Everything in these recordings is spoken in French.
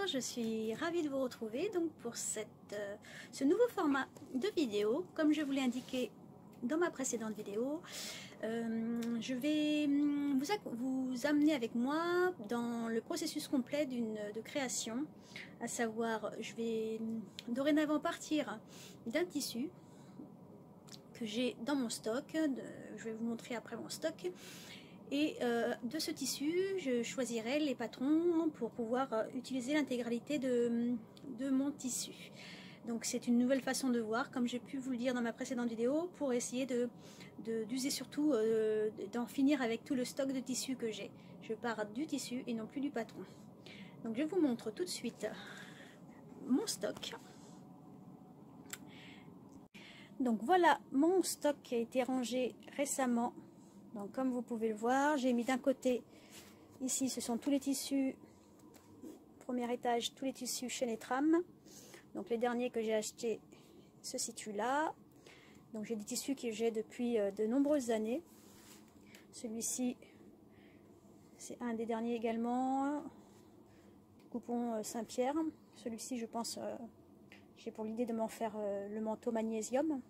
je suis ravie de vous retrouver donc pour ce nouveau format de vidéo. Comme je vous l'ai indiqué dans ma précédente vidéo, je vais vous amener avec moi dans le processus complet de création, à savoir je vais dorénavant partir d'un tissu que j'ai dans mon stock, je vais vous montrer après mon stock. Et de ce tissu, je choisirai les patrons pour pouvoir utiliser l'intégralité de mon tissu. Donc c'est une nouvelle façon de voir, comme j'ai pu vous le dire dans ma précédente vidéo, pour essayer d'user surtout, d'en finir avec tout le stock de tissu que j'ai. Je pars du tissu et non plus du patron. Donc je vous montre tout de suite mon stock. Donc voilà mon stock qui a été rangé récemment. Donc comme vous pouvez le voir, j'ai mis d'un côté, ici ce sont tous les tissus, premier étage, tous les tissus chaîne et trame. Donc les derniers que j'ai achetés se situent là. Donc j'ai des tissus que j'ai depuis de nombreuses années. Celui-ci, c'est un des derniers également, coupon Saint-Pierre. Celui-ci, je pense, j'ai pour l'idée de m'en faire le manteau magnésium.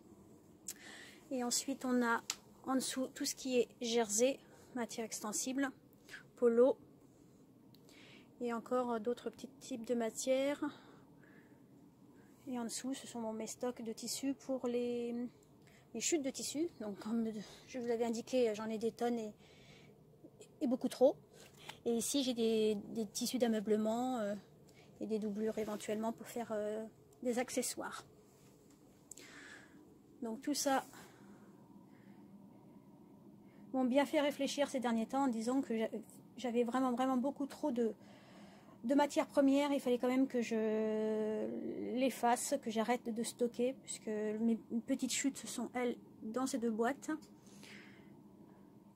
Et ensuite on a en dessous tout ce qui est jersey, matière extensible, polo et encore d'autres petits types de matières. Et en dessous ce sont mes stocks de tissus pour les chutes de tissus. Donc comme je vous l'avais indiqué, j'en ai des tonnes et beaucoup trop. Et ici j'ai des tissus d'ameublement et des doublures éventuellement pour faire des accessoires. Donc tout ça m'ont bien fait réfléchir ces derniers temps en disant que j'avais vraiment beaucoup trop de matières premières. Il fallait quand même que je l'efface, que j'arrête de stocker, puisque mes petites chutes sont, elles, dans ces deux boîtes.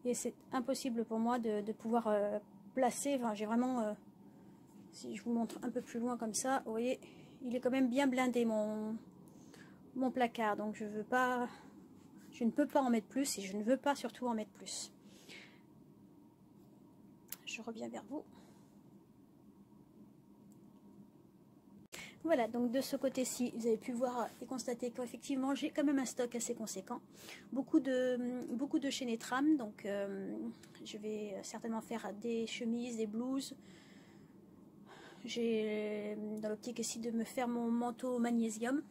Et c'est impossible pour moi de pouvoir placer. Enfin, j'ai vraiment, si je vous montre un peu plus loin comme ça, vous voyez, il est quand même bien blindé mon placard. Donc je ne peux pas en mettre plus et je ne veux pas surtout en mettre plus. Je reviens vers vous. Voilà, donc de ce côté-ci, vous avez pu voir et constater qu'effectivement, j'ai quand même un stock assez conséquent. Beaucoup de chaînes et trames, donc je vais certainement faire des chemises, des blouses. J'ai dans l'optique aussi de me faire mon manteau magnésium.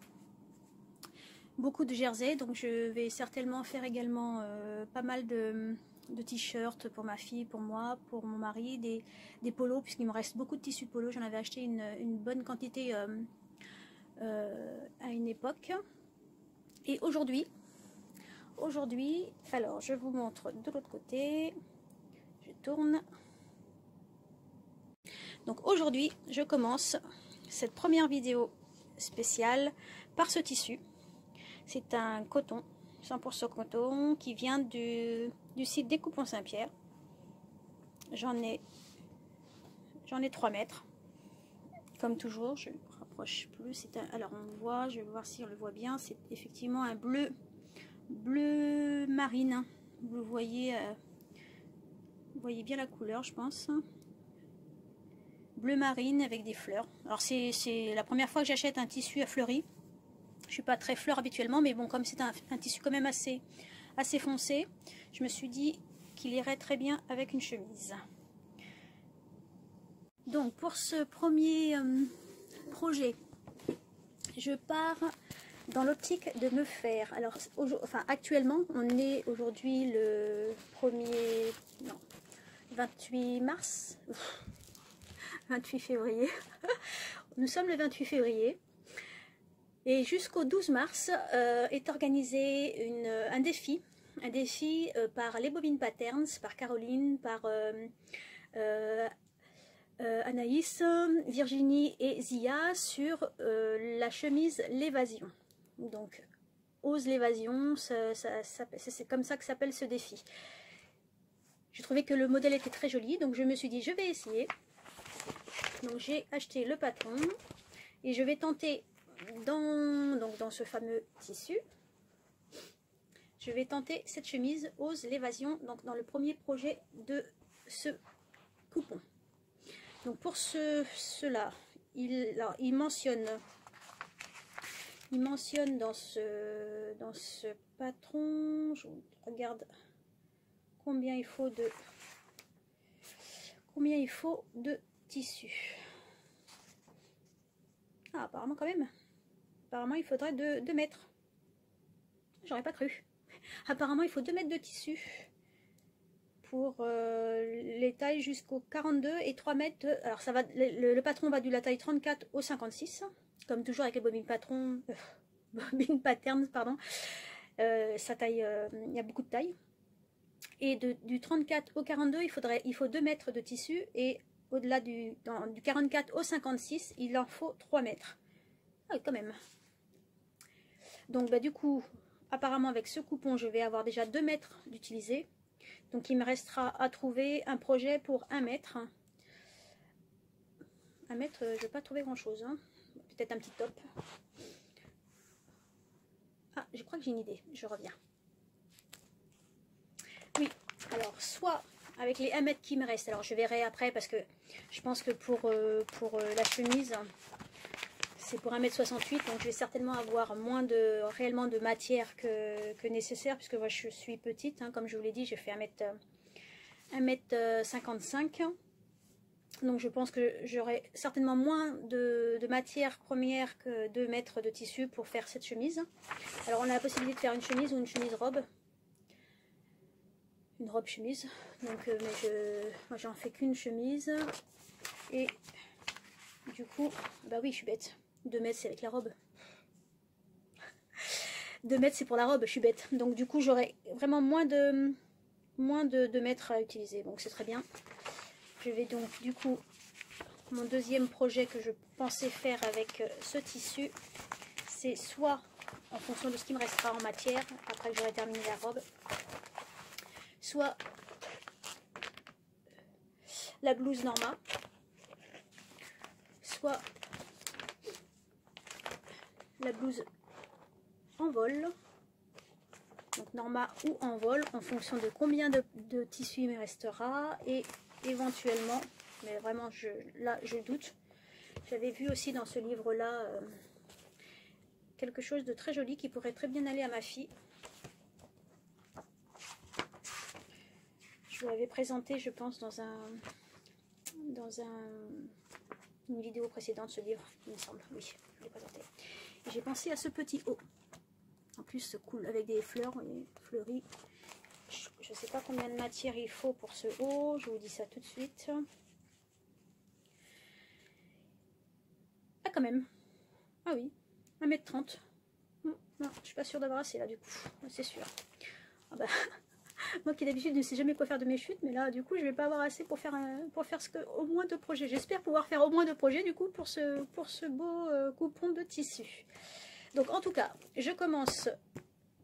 Beaucoup de jersey, donc je vais certainement faire également pas mal de t-shirts pour ma fille, pour moi, pour mon mari, des polos, puisqu'il me reste beaucoup de tissus de polos. J'en avais acheté une bonne quantité à une époque. Et aujourd'hui, alors je vous montre de l'autre côté, je tourne. Donc aujourd'hui, je commence cette première vidéo spéciale par ce tissu. C'est un coton, 100% coton, qui vient du site des Coupons Saint-Pierre. J'en ai 3 mètres. Comme toujours, je rapproche plus. Alors on voit, je vais voir si on le voit bien, c'est effectivement un bleu marine. Vous voyez bien la couleur, je pense. Bleu marine avec des fleurs. Alors c'est la première fois que j'achète un tissu à fleuris. Je suis pas très fleur habituellement, mais bon, comme c'est un tissu quand même assez foncé, je me suis dit qu'il irait très bien avec une chemise. Donc pour ce premier projet, je pars dans l'optique de me faire, alors actuellement on est aujourd'hui le 28 mars, 28 février, nous sommes le 28 février. Et jusqu'au 12 mars est organisé un défi par les Bobines Patterns, par Caroline, par Anaïs, Virginie et Zia sur la chemise L'évasion. Donc, ose l'évasion, c'est comme ça que s'appelle ce défi. J'ai trouvé que le modèle était très joli, donc je me suis dit je vais essayer. Donc j'ai acheté le patron et je vais tenter dans ce fameux tissu, je vais tenter cette chemise Ose l'évasion, donc dans le premier projet de ce coupon. Donc pour cela, il mentionne dans ce patron, je regarde combien il faut de tissu. Ah, apparemment quand même. Apparemment il faudrait 2 mètres. J'aurais pas cru. Apparemment il faut 2 mètres de tissu pour les tailles jusqu'au 42 et 3 mètres. Alors ça va, le patron va de la taille 34 au 56, comme toujours avec les bobines patron, bobines patterns, pardon. Ça taille, il y a beaucoup de tailles. Et du 34 au 42, il faut 2 mètres de tissu, et au-delà du 44 au 56, il en faut 3 mètres. Ah, quand même. Donc bah, du coup, apparemment avec ce coupon, je vais avoir déjà 2 mètres d'utilisé. Donc il me restera à trouver un projet pour 1 mètre. 1 mètre, je ne vais pas trouver grand chose. Hein. Peut-être un petit top. Ah, je crois que j'ai une idée. Je reviens. Oui, alors soit avec les 1 mètre qui me reste. Alors je verrai après parce que je pense que pour la chemise, c'est pour 1,68 m. Donc je vais certainement avoir réellement de matière que nécessaire, puisque moi je suis petite. Hein, comme je vous l'ai dit, j'ai fait 1,55 m. Donc je pense que j'aurai certainement moins de matière première que 2 mètres de tissu pour faire cette chemise. Alors on a la possibilité de faire une chemise ou une chemise robe. Une robe chemise. Donc moi j'en fais qu'une chemise. Et du coup, bah oui, je suis bête. 2 mètres c'est avec la robe. 2 mètres c'est pour la robe, je suis bête. Donc du coup j'aurai vraiment moins de mètres à utiliser. Donc c'est très bien. Je vais donc du coup, mon deuxième projet que je pensais faire avec ce tissu, c'est soit en fonction de ce qui me restera en matière, après que j'aurai terminé la robe, soit la blouse Norma, soit la blouse en vol, donc Norma ou en vol, en fonction de combien de tissu il me restera, et éventuellement, mais vraiment là je doute, j'avais vu aussi dans ce livre là quelque chose de très joli qui pourrait très bien aller à ma fille. Je vous l'avais présenté, je pense, dans une vidéo précédente, ce livre, il me semble. Oui, je l'ai présenté. J'ai pensé à ce petit haut. En plus, cool, avec des fleurs fleuries. Je ne sais pas combien de matière il faut pour ce haut. Je vous dis ça tout de suite. Ah, quand même. Ah oui, 1,30 m. Non, je suis pas sûre d'avoir assez là, du coup. C'est sûr. Ah bah... Moi qui d'habitude ne sais jamais quoi faire de mes chutes, mais là du coup je vais pas avoir assez pour faire au moins 2 projets. J'espère pouvoir faire au moins 2 projets du coup pour ce beau coupon de tissu. Donc en tout cas, je commence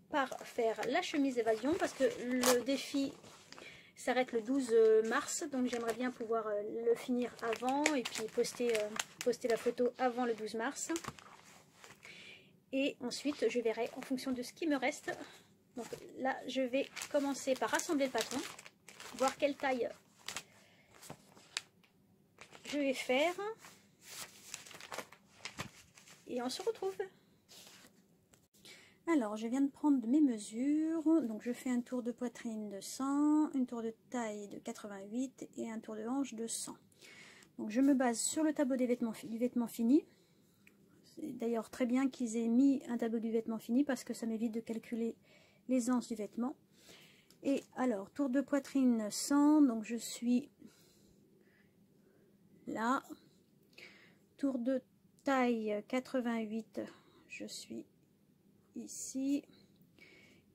par faire la chemise évasion parce que le défi s'arrête le 12 mars. Donc j'aimerais bien pouvoir le finir avant et puis poster la photo avant le 12 mars. Et ensuite je verrai en fonction de ce qui me reste. Donc là, je vais commencer par assembler le patron, voir quelle taille je vais faire. Et on se retrouve. Alors, je viens de prendre mes mesures. Donc, je fais un tour de poitrine de 100, un tour de taille de 88 et un tour de hanche de 100. Donc, je me base sur le tableau du vêtement fini. C'est d'ailleurs très bien qu'ils aient mis un tableau du vêtement fini parce que ça m'évite de calculer l'aisance du vêtement. Et alors, tour de poitrine 100, donc je suis là. Tour de taille 88, je suis ici.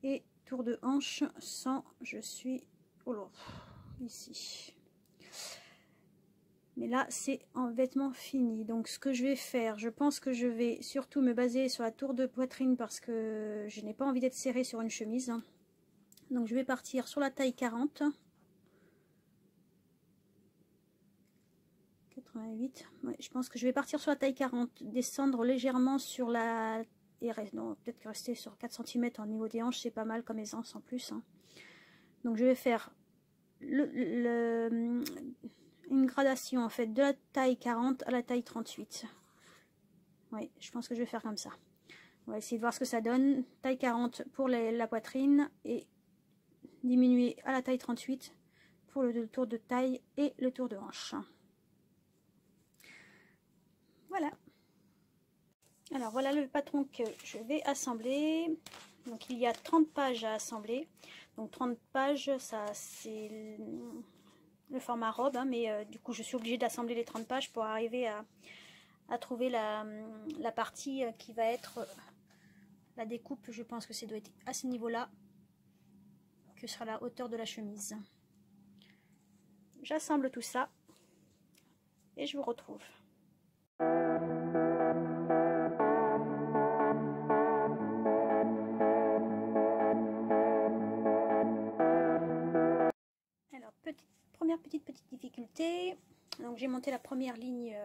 Et tour de hanche 100, je suis ici. Mais là, c'est en vêtement fini. Donc, ce que je vais faire, je pense que je vais surtout me baser sur la tour de poitrine parce que je n'ai pas envie d'être serrée sur une chemise. Donc, je vais partir sur la taille 40. 88. Ouais, je pense que je vais partir sur la taille 40. Descendre légèrement sur la... Non, peut-être rester sur 4 cm au niveau des hanches, c'est pas mal comme aisance en plus. Hein. Donc, je vais faire une gradation en fait de la taille 40 à la taille 38. Oui, je pense que je vais faire comme ça. On va essayer de voir ce que ça donne. Taille 40 pour la poitrine et diminuer à la taille 38 pour le tour de taille et le tour de hanche. Voilà. Alors voilà le patron que je vais assembler. Donc il y a 30 pages à assembler. Donc 30 pages, ça c'est le format robe, hein, mais du coup je suis obligée d'assembler les 30 pages pour arriver à trouver la partie qui va être la découpe. Je pense que ça doit être à ce niveau-là que sera la hauteur de la chemise. J'assemble tout ça et je vous retrouve. Alors, première petite difficulté. Donc j'ai monté la première ligne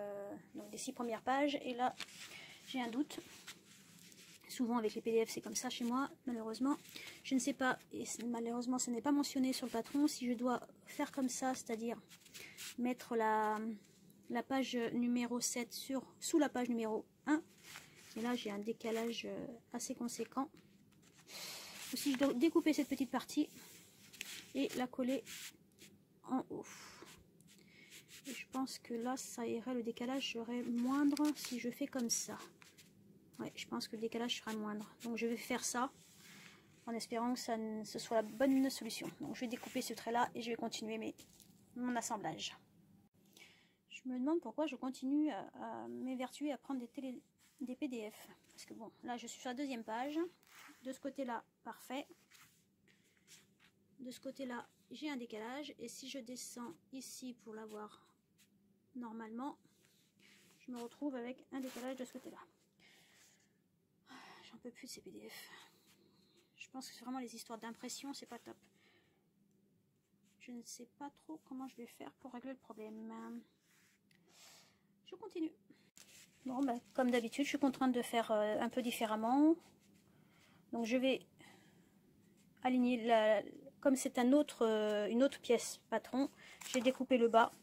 donc des 6 premières pages et là j'ai un doute. Souvent avec les PDF c'est comme ça chez moi, malheureusement. Je ne sais pas, et malheureusement ce n'est pas mentionné sur le patron, si je dois faire comme ça, c'est-à-dire mettre la page numéro 7 sous la page numéro 1. Et là j'ai un décalage assez conséquent. Ou si je dois découper cette petite partie et la coller en haut. Et je pense que là ça irait, le décalage serait moindre si je fais comme ça. Ouais, je pense que le décalage sera moindre. Donc je vais faire ça en espérant que ce soit la bonne solution. Donc je vais découper ce trait là et je vais continuer mon assemblage. Je me demande pourquoi je continue à m'évertuer à prendre des PDF. Parce que bon, là je suis sur la deuxième page. De ce côté là, parfait. De ce côté là, j'ai un décalage. Et si je descends ici pour l'avoir normalement, je me retrouve avec un décalage de ce côté là. J'en peux plus de ces PDF. Je pense que c'est vraiment les histoires d'impression, c'est pas top. Je ne sais pas trop comment je vais faire pour régler le problème. Je continue. Bon, ben, comme d'habitude, je suis contrainte de faire un peu différemment. Donc je vais aligner, comme c'est une autre pièce patron, j'ai découpé le bas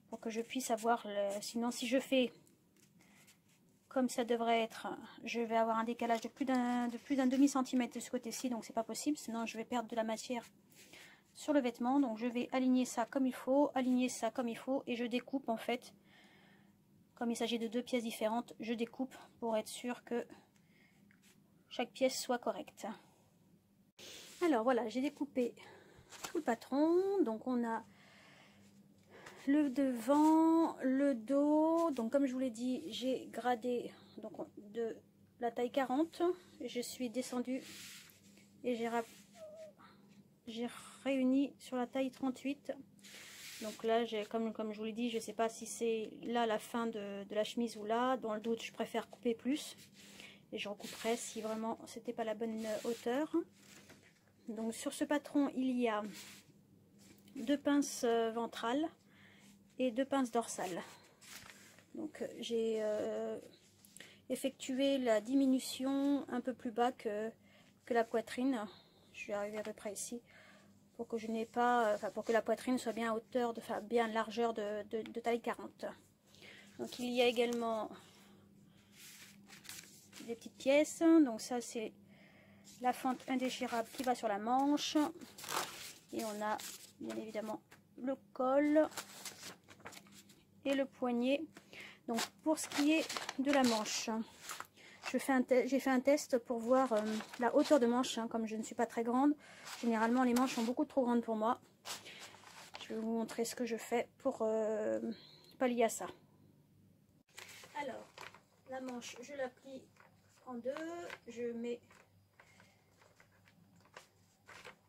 pour que je puisse avoir, sinon si je fais comme ça devrait être, je vais avoir un décalage de plus d'un demi-centimètre de ce côté-ci, donc c'est pas possible, sinon je vais perdre de la matière sur le vêtement. Donc je vais aligner ça comme il faut, aligner ça comme il faut, et je découpe en fait, comme il s'agit de deux pièces différentes, je découpe pour être sûr que chaque pièce soit correcte. Alors voilà, j'ai découpé tout le patron, donc on a le devant, le dos. Donc comme je vous l'ai dit, j'ai gradé donc de la taille 40, je suis descendue et j'ai réuni sur la taille 38. Donc là, comme je vous l'ai dit, je ne sais pas si c'est là la fin de la chemise ou là. Dans le doute, je préfère couper plus et je recouperai si vraiment c'était pas la bonne hauteur. Donc sur ce patron, il y a 2 pinces ventrales et 2 pinces dorsales. Donc j'ai effectué la diminution un peu plus bas que la poitrine. Je vais arriver à peu près ici pour que je n'ai pas, pour que la poitrine soit bien à hauteur, bien largeur de taille 40. Donc il y a également des petites pièces. Donc ça c'est la fente indéchirable qui va sur la manche. Et on a bien évidemment le col et le poignet. Donc pour ce qui est de la manche, j'ai fait un test pour voir la hauteur de manche, hein, comme je ne suis pas très grande. Généralement les manches sont beaucoup trop grandes pour moi. Je vais vous montrer ce que je fais pour pallier à ça. Alors la manche, je la plie en deux, je mets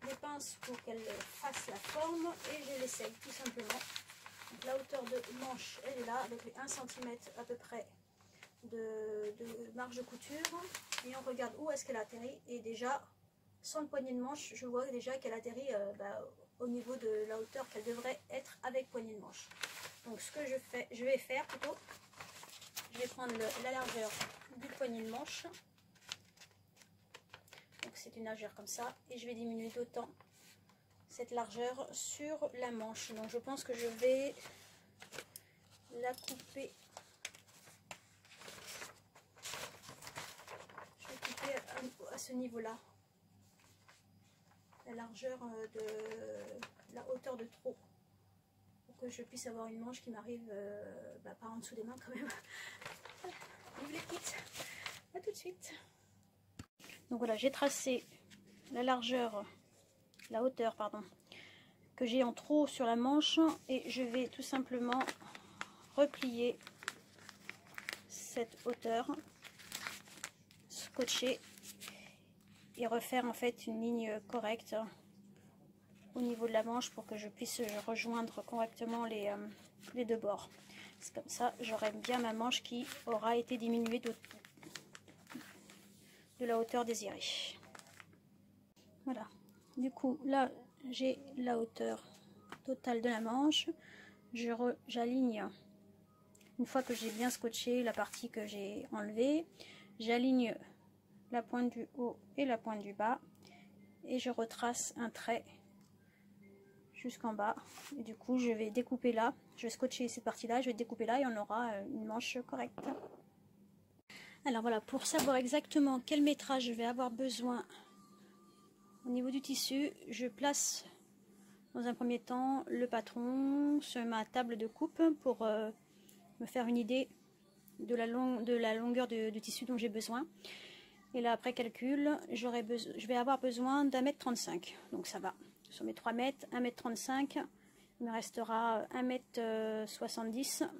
les pinces pour qu'elle fasse la forme et je l'essaye tout simplement. Donc, la hauteur de manche elle est là avec les 1 cm à peu près de marge de couture, et on regarde où est-ce qu'elle atterrit, et déjà sans le poignet de manche je vois déjà qu'elle atterrit au niveau de la hauteur qu'elle devrait être avec poignet de manche. Donc ce que je vais faire plutôt, je vais prendre la largeur du poignet de manche, donc c'est une largeur comme ça, et je vais diminuer d'autant cette largeur sur la manche. Donc je pense que je vais la couper. Je vais couper à ce niveau-là. La largeur de la hauteur de trop. Pour que je puisse avoir une manche qui m'arrive pas en dessous des mains quand même. Vive les petites. À tout de suite. Donc voilà, j'ai tracé la largeur, la hauteur, pardon, que j'ai en trop sur la manche et je vais tout simplement replier cette hauteur, scotcher et refaire en fait une ligne correcte au niveau de la manche pour que je puisse rejoindre correctement les deux bords. C'est comme ça, j'aurai bien ma manche qui aura été diminuée de la hauteur désirée. Voilà, du coup là j'ai la hauteur totale de la manche. J'aligne, une fois que j'ai bien scotché la partie que j'ai enlevée, j'aligne la pointe du haut et la pointe du bas et je retrace un trait jusqu'en bas. Et du coup je vais découper là, je vais scotcher cette partie là, je vais découper là et on aura une manche correcte. Alors voilà, pour savoir exactement quel métrage je vais avoir besoin au niveau du tissu, je place dans un premier temps le patron sur ma table de coupe pour me faire une idée de la longueur du tissu dont j'ai besoin. Et là, après calcul, je vais avoir besoin d'1,35 m. Donc ça va. Sur mes 3 mètres, 1,35 m, il me restera 1,70 m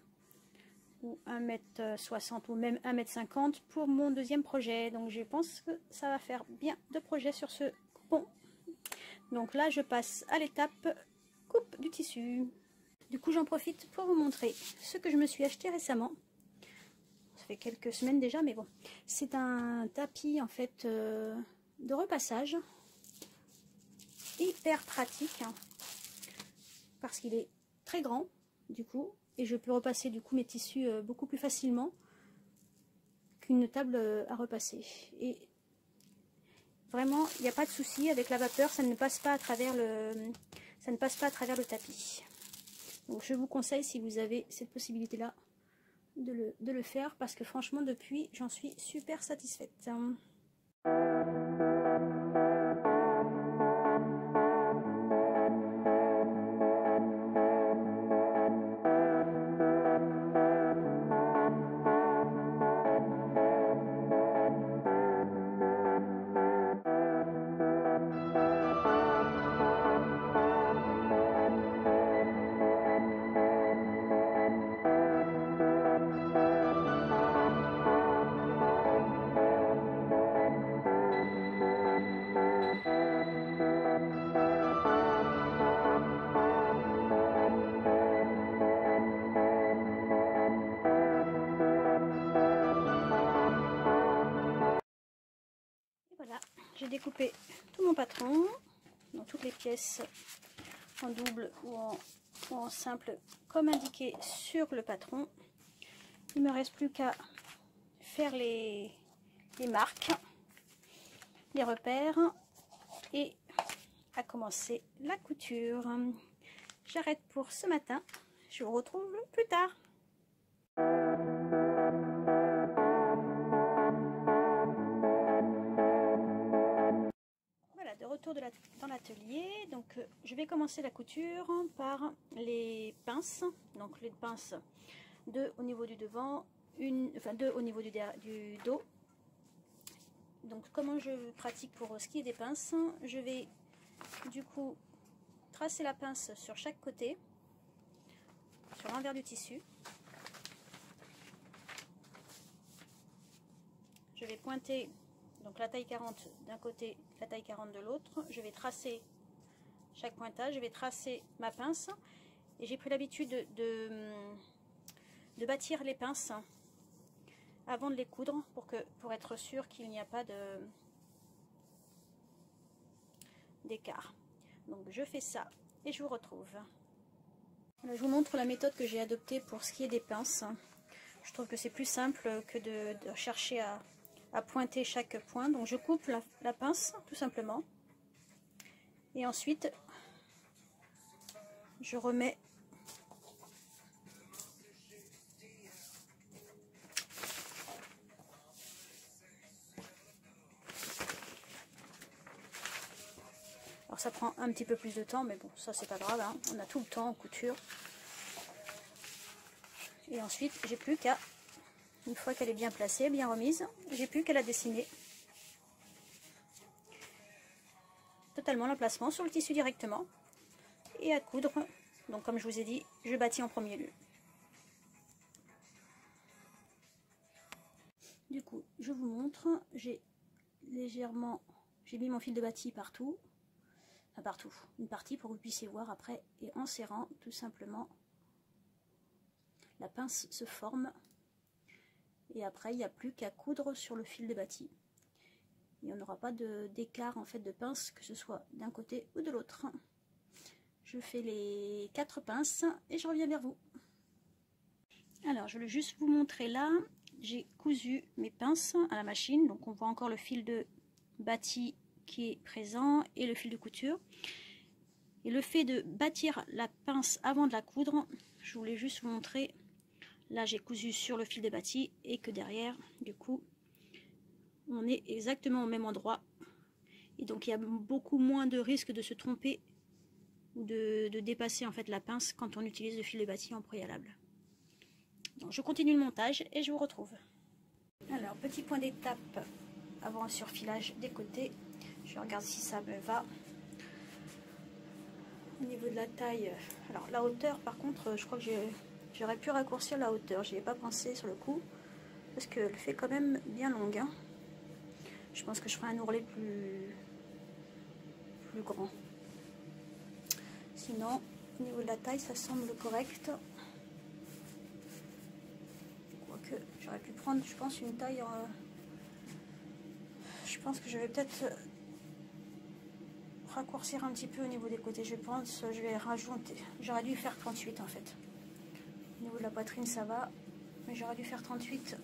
ou 1,60 m ou même 1,50 m pour mon deuxième projet. Donc je pense que ça va faire bien de projets sur ce coupon. Donc là, je passe à l'étape coupe du tissu. Du coup, j'en profite pour vous montrer ce que je me suis acheté récemment. Ça fait quelques semaines déjà, mais bon. C'est un tapis en fait de repassage. Hyper pratique. Hein, parce qu'il est très grand, du coup. Et je peux repasser du coup mes tissus beaucoup plus facilement qu'une table à repasser. Et vraiment, il n'y a pas de souci avec la vapeur, ça ne passe pas à travers le tapis. Donc je vous conseille, si vous avez cette possibilité-là, de le faire parce que franchement, depuis, j'en suis super satisfaite. Voilà, j'ai découpé tout mon patron dans toutes les pièces en double ou en simple comme indiqué sur le patron. Il me reste plus qu'à faire les marques, les repères et à commencer la couture. J'arrête pour ce matin, je vous retrouve plus tard. Voilà, de retour dans l'atelier. Donc je vais commencer la couture par les pinces. Donc les pinces, 2 au niveau du devant, 2 au niveau du dos. Donc comment je pratique pour ce qui est des pinces, je vais du coup tracer la pince sur chaque côté, sur l'envers du tissu. Je vais pointer donc la taille 40 d'un côté, la taille 40 de l'autre. Je vais tracer chaque pointage, je vais tracer ma pince et j'ai pris l'habitude de bâtir les pinces avant de les coudre pour être sûr qu'il n'y a pas d'écart. Donc je fais ça et je vous retrouve. Alors, je vous montre la méthode que j'ai adoptée pour ce qui est des pinces. Je trouve que c'est plus simple que de chercher à pointer chaque point. Donc je coupe la pince tout simplement et ensuite je remets ça prend un petit peu plus de temps, mais bon, ça c'est pas grave, hein. On a tout le temps en couture. Et ensuite, j'ai plus qu'à, une fois qu'elle est bien placée, bien remise, j'ai plus qu'à la dessiner totalement l'emplacement sur le tissu directement et à coudre. Donc comme je vous ai dit, je bâtis en premier lieu. Du coup, je vous montre, j'ai mis mon fil de bâti partout, enfin partout, une partie pour que vous puissiez voir après, et en serrant tout simplement, la pince se forme, et après il n'y a plus qu'à coudre sur le fil de bâti. Et on n'aura pas d'écart en fait de pince, que ce soit d'un côté ou de l'autre. Je fais les 4 pinces et je reviens vers vous. Alors je voulais juste vous montrer là, j'ai cousu mes pinces à la machine, donc on voit encore le fil de bâti qui est présent et le fil de couture. Et le fait de bâtir la pince avant de la coudre, je voulais juste vous montrer, là j'ai cousu sur le fil de bâti et que derrière du coup on est exactement au même endroit, et donc il y a beaucoup moins de risque de se tromper ou de dépasser en fait la pince quand on utilise le fil de bâti en préalable. Donc je continue le montage et je vous retrouve. Alors petit point d'étape avant le surfilage des côtés, je regarde si ça me va. Au niveau de la taille, alors la hauteur par contre, je crois que j'aurais pu raccourcir la hauteur, j'y ai pas pensé sur le coup, parce qu'elle fait quand même bien longue, hein. Je pense que je ferai un ourlet plus grand. Sinon, au niveau de la taille, ça semble correct. Quoique, j'aurais pu prendre, je pense, une taille... Je pense que je vais peut-être raccourcir un petit peu au niveau des côtés. Je pense, je vais rajouter... J'aurais dû faire 38 en fait. Au niveau de la poitrine, ça va. Mais j'aurais dû faire 38.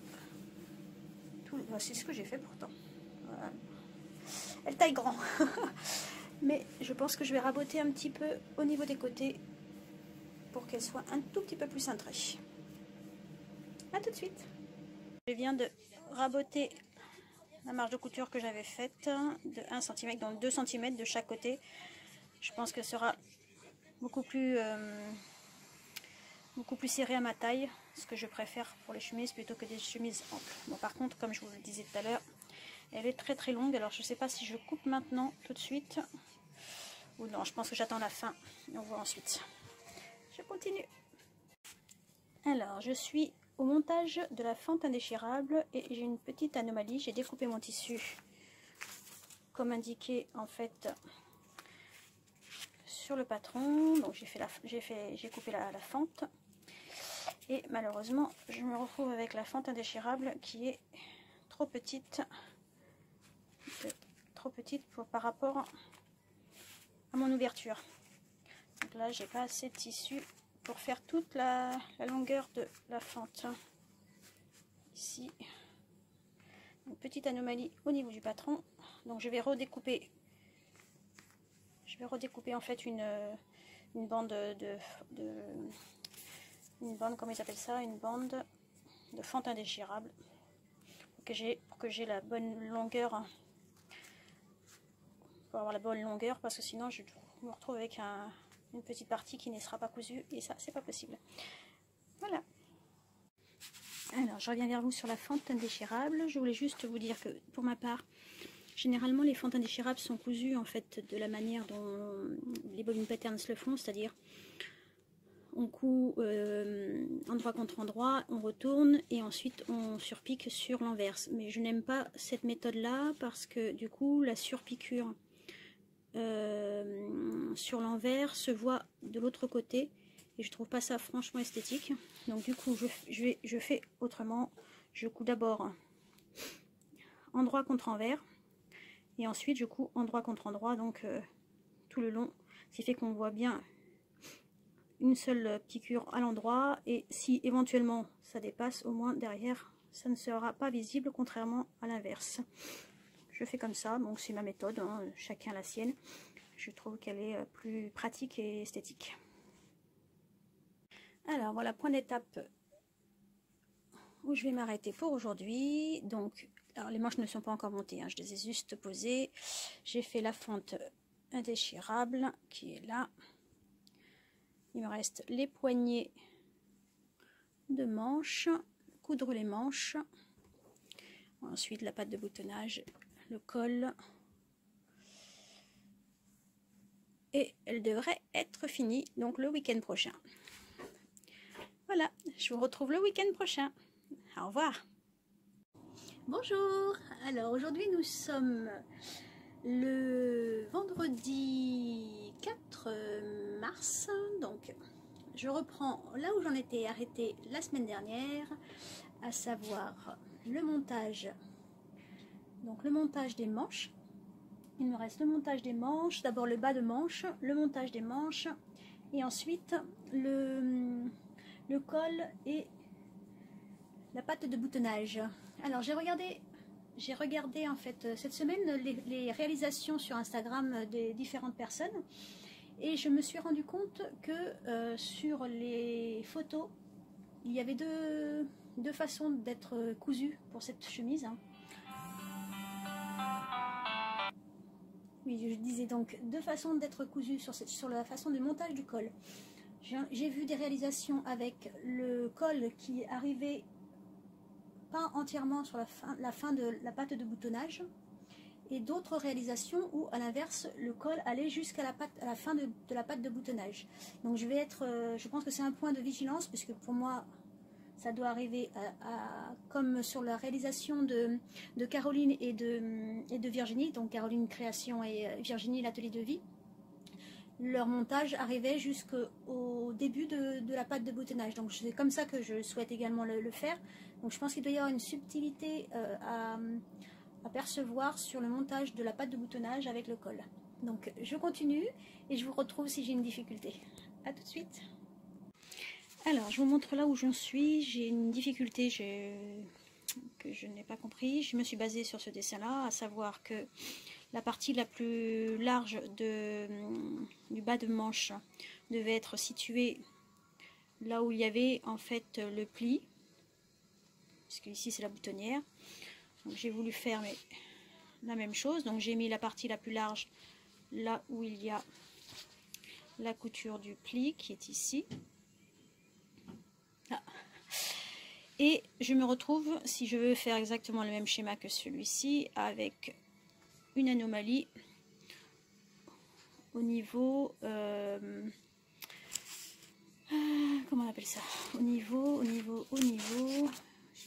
C'est ce que j'ai fait pourtant. Voilà. Elle taille grand. Mais je pense que je vais raboter un petit peu au niveau des côtés pour qu'elle soit un tout petit peu plus cintrée. A tout de suite. Je viens de raboter la marge de couture que j'avais faite de 1 cm, donc 2 cm de chaque côté. Je pense que ce sera beaucoup plus serré à ma taille, ce que je préfère pour les chemises plutôt que des chemises amples. Bon, par contre, comme je vous le disais tout à l'heure, elle est très très longue, alors je ne sais pas si je coupe maintenant tout de suite ou non. Je pense que j'attends la fin et on voit ensuite. Je continue. Alors je suis au montage de la fente indéchirable et j'ai une petite anomalie. J'ai découpé mon tissu comme indiqué en fait sur le patron, donc j'ai coupé la fente et malheureusement je me retrouve avec la fente indéchirable qui est trop petite par rapport à mon ouverture. Donc là j'ai pas assez de tissu pour faire toute la longueur de la fente. Ici une petite anomalie au niveau du patron, donc je vais redécouper en fait une bande comment ils appellent ça, une bande de fente indéchirable pour que j'ai la bonne longueur, pour avoir la bonne longueur, parce que sinon je me retrouve avec une petite partie qui ne sera pas cousue et ça c'est pas possible. Voilà. Alors je reviens vers vous sur la fente indéchirable. Je voulais juste vous dire que pour ma part, généralement les fentes indéchirables sont cousues en fait de la manière dont les bobines patterns le font, c'est-à-dire on coud endroit contre endroit, on retourne et ensuite on surpique sur l'envers. Mais je n'aime pas cette méthode là parce que du coup la surpiqûre sur l'envers se voit de l'autre côté et je trouve pas ça franchement esthétique. Donc du coup je fais autrement. Je couds d'abord endroit contre envers et ensuite je couds endroit contre endroit, donc tout le long, ce qui fait qu'on voit bien une seule piqûre à l'endroit, et si éventuellement ça dépasse, au moins derrière ça ne sera pas visible, contrairement à l'inverse. Je fais comme ça, donc c'est ma méthode, hein, chacun la sienne. Je trouve qu'elle est plus pratique et esthétique. Alors voilà, point d'étape où je vais m'arrêter pour aujourd'hui. Donc alors les manches ne sont pas encore montées, hein, je les ai juste posées. J'ai fait la fente indéchirable qui est là. Il me reste les poignées de manches, coudre les manches. Ensuite la patte de boutonnage, le col. Et elle devrait être finie donc le week-end prochain. Voilà, je vous retrouve le week-end prochain. Au revoir. Bonjour, alors aujourd'hui nous sommes le vendredi 4 mars, donc je reprends là où j'en étais arrêtée la semaine dernière, à savoir le montage, donc le montage des manches. Il me reste le montage des manches, d'abord le bas de manche, le montage des manches et ensuite le col et la patte de boutonnage. Alors j'ai regardé en fait cette semaine les réalisations sur Instagram des différentes personnes et je me suis rendu compte que sur les photos il y avait deux façons d'être cousu pour cette chemise. Oui, je disais donc deux façons d'être cousu sur la façon du montage du col. J'ai vu des réalisations avec le col qui arrivait pas entièrement sur la fin de la patte de boutonnage et d'autres réalisations où à l'inverse le col allait jusqu'à la fin de la patte de boutonnage. Donc je pense que c'est un point de vigilance puisque pour moi ça doit arriver comme sur la réalisation de Caroline et de Virginie, donc Caroline Création et Virginie l'atelier de vie. Leur montage arrivait jusqu'au début de la patte de boutonnage. Donc c'est comme ça que je souhaite également le faire. Donc je pense qu'il doit y avoir une subtilité à percevoir sur le montage de la patte de boutonnage avec le col. Donc je continue et je vous retrouve si j'ai une difficulté. A tout de suite. Alors je vous montre là où j'en suis. J'ai une difficulté que je n'ai pas compris. Je me suis basée sur ce dessin là, à savoir que la partie la plus large du bas de manche devait être située là où il y avait en fait le pli, puisque ici c'est la boutonnière. J'ai voulu faire la même chose, donc j'ai mis la partie la plus large là où il y a la couture du pli qui est ici. Là. Et je me retrouve, si je veux faire exactement le même schéma que celui-ci, avec une anomalie au niveau comment on appelle ça, au niveau j'ai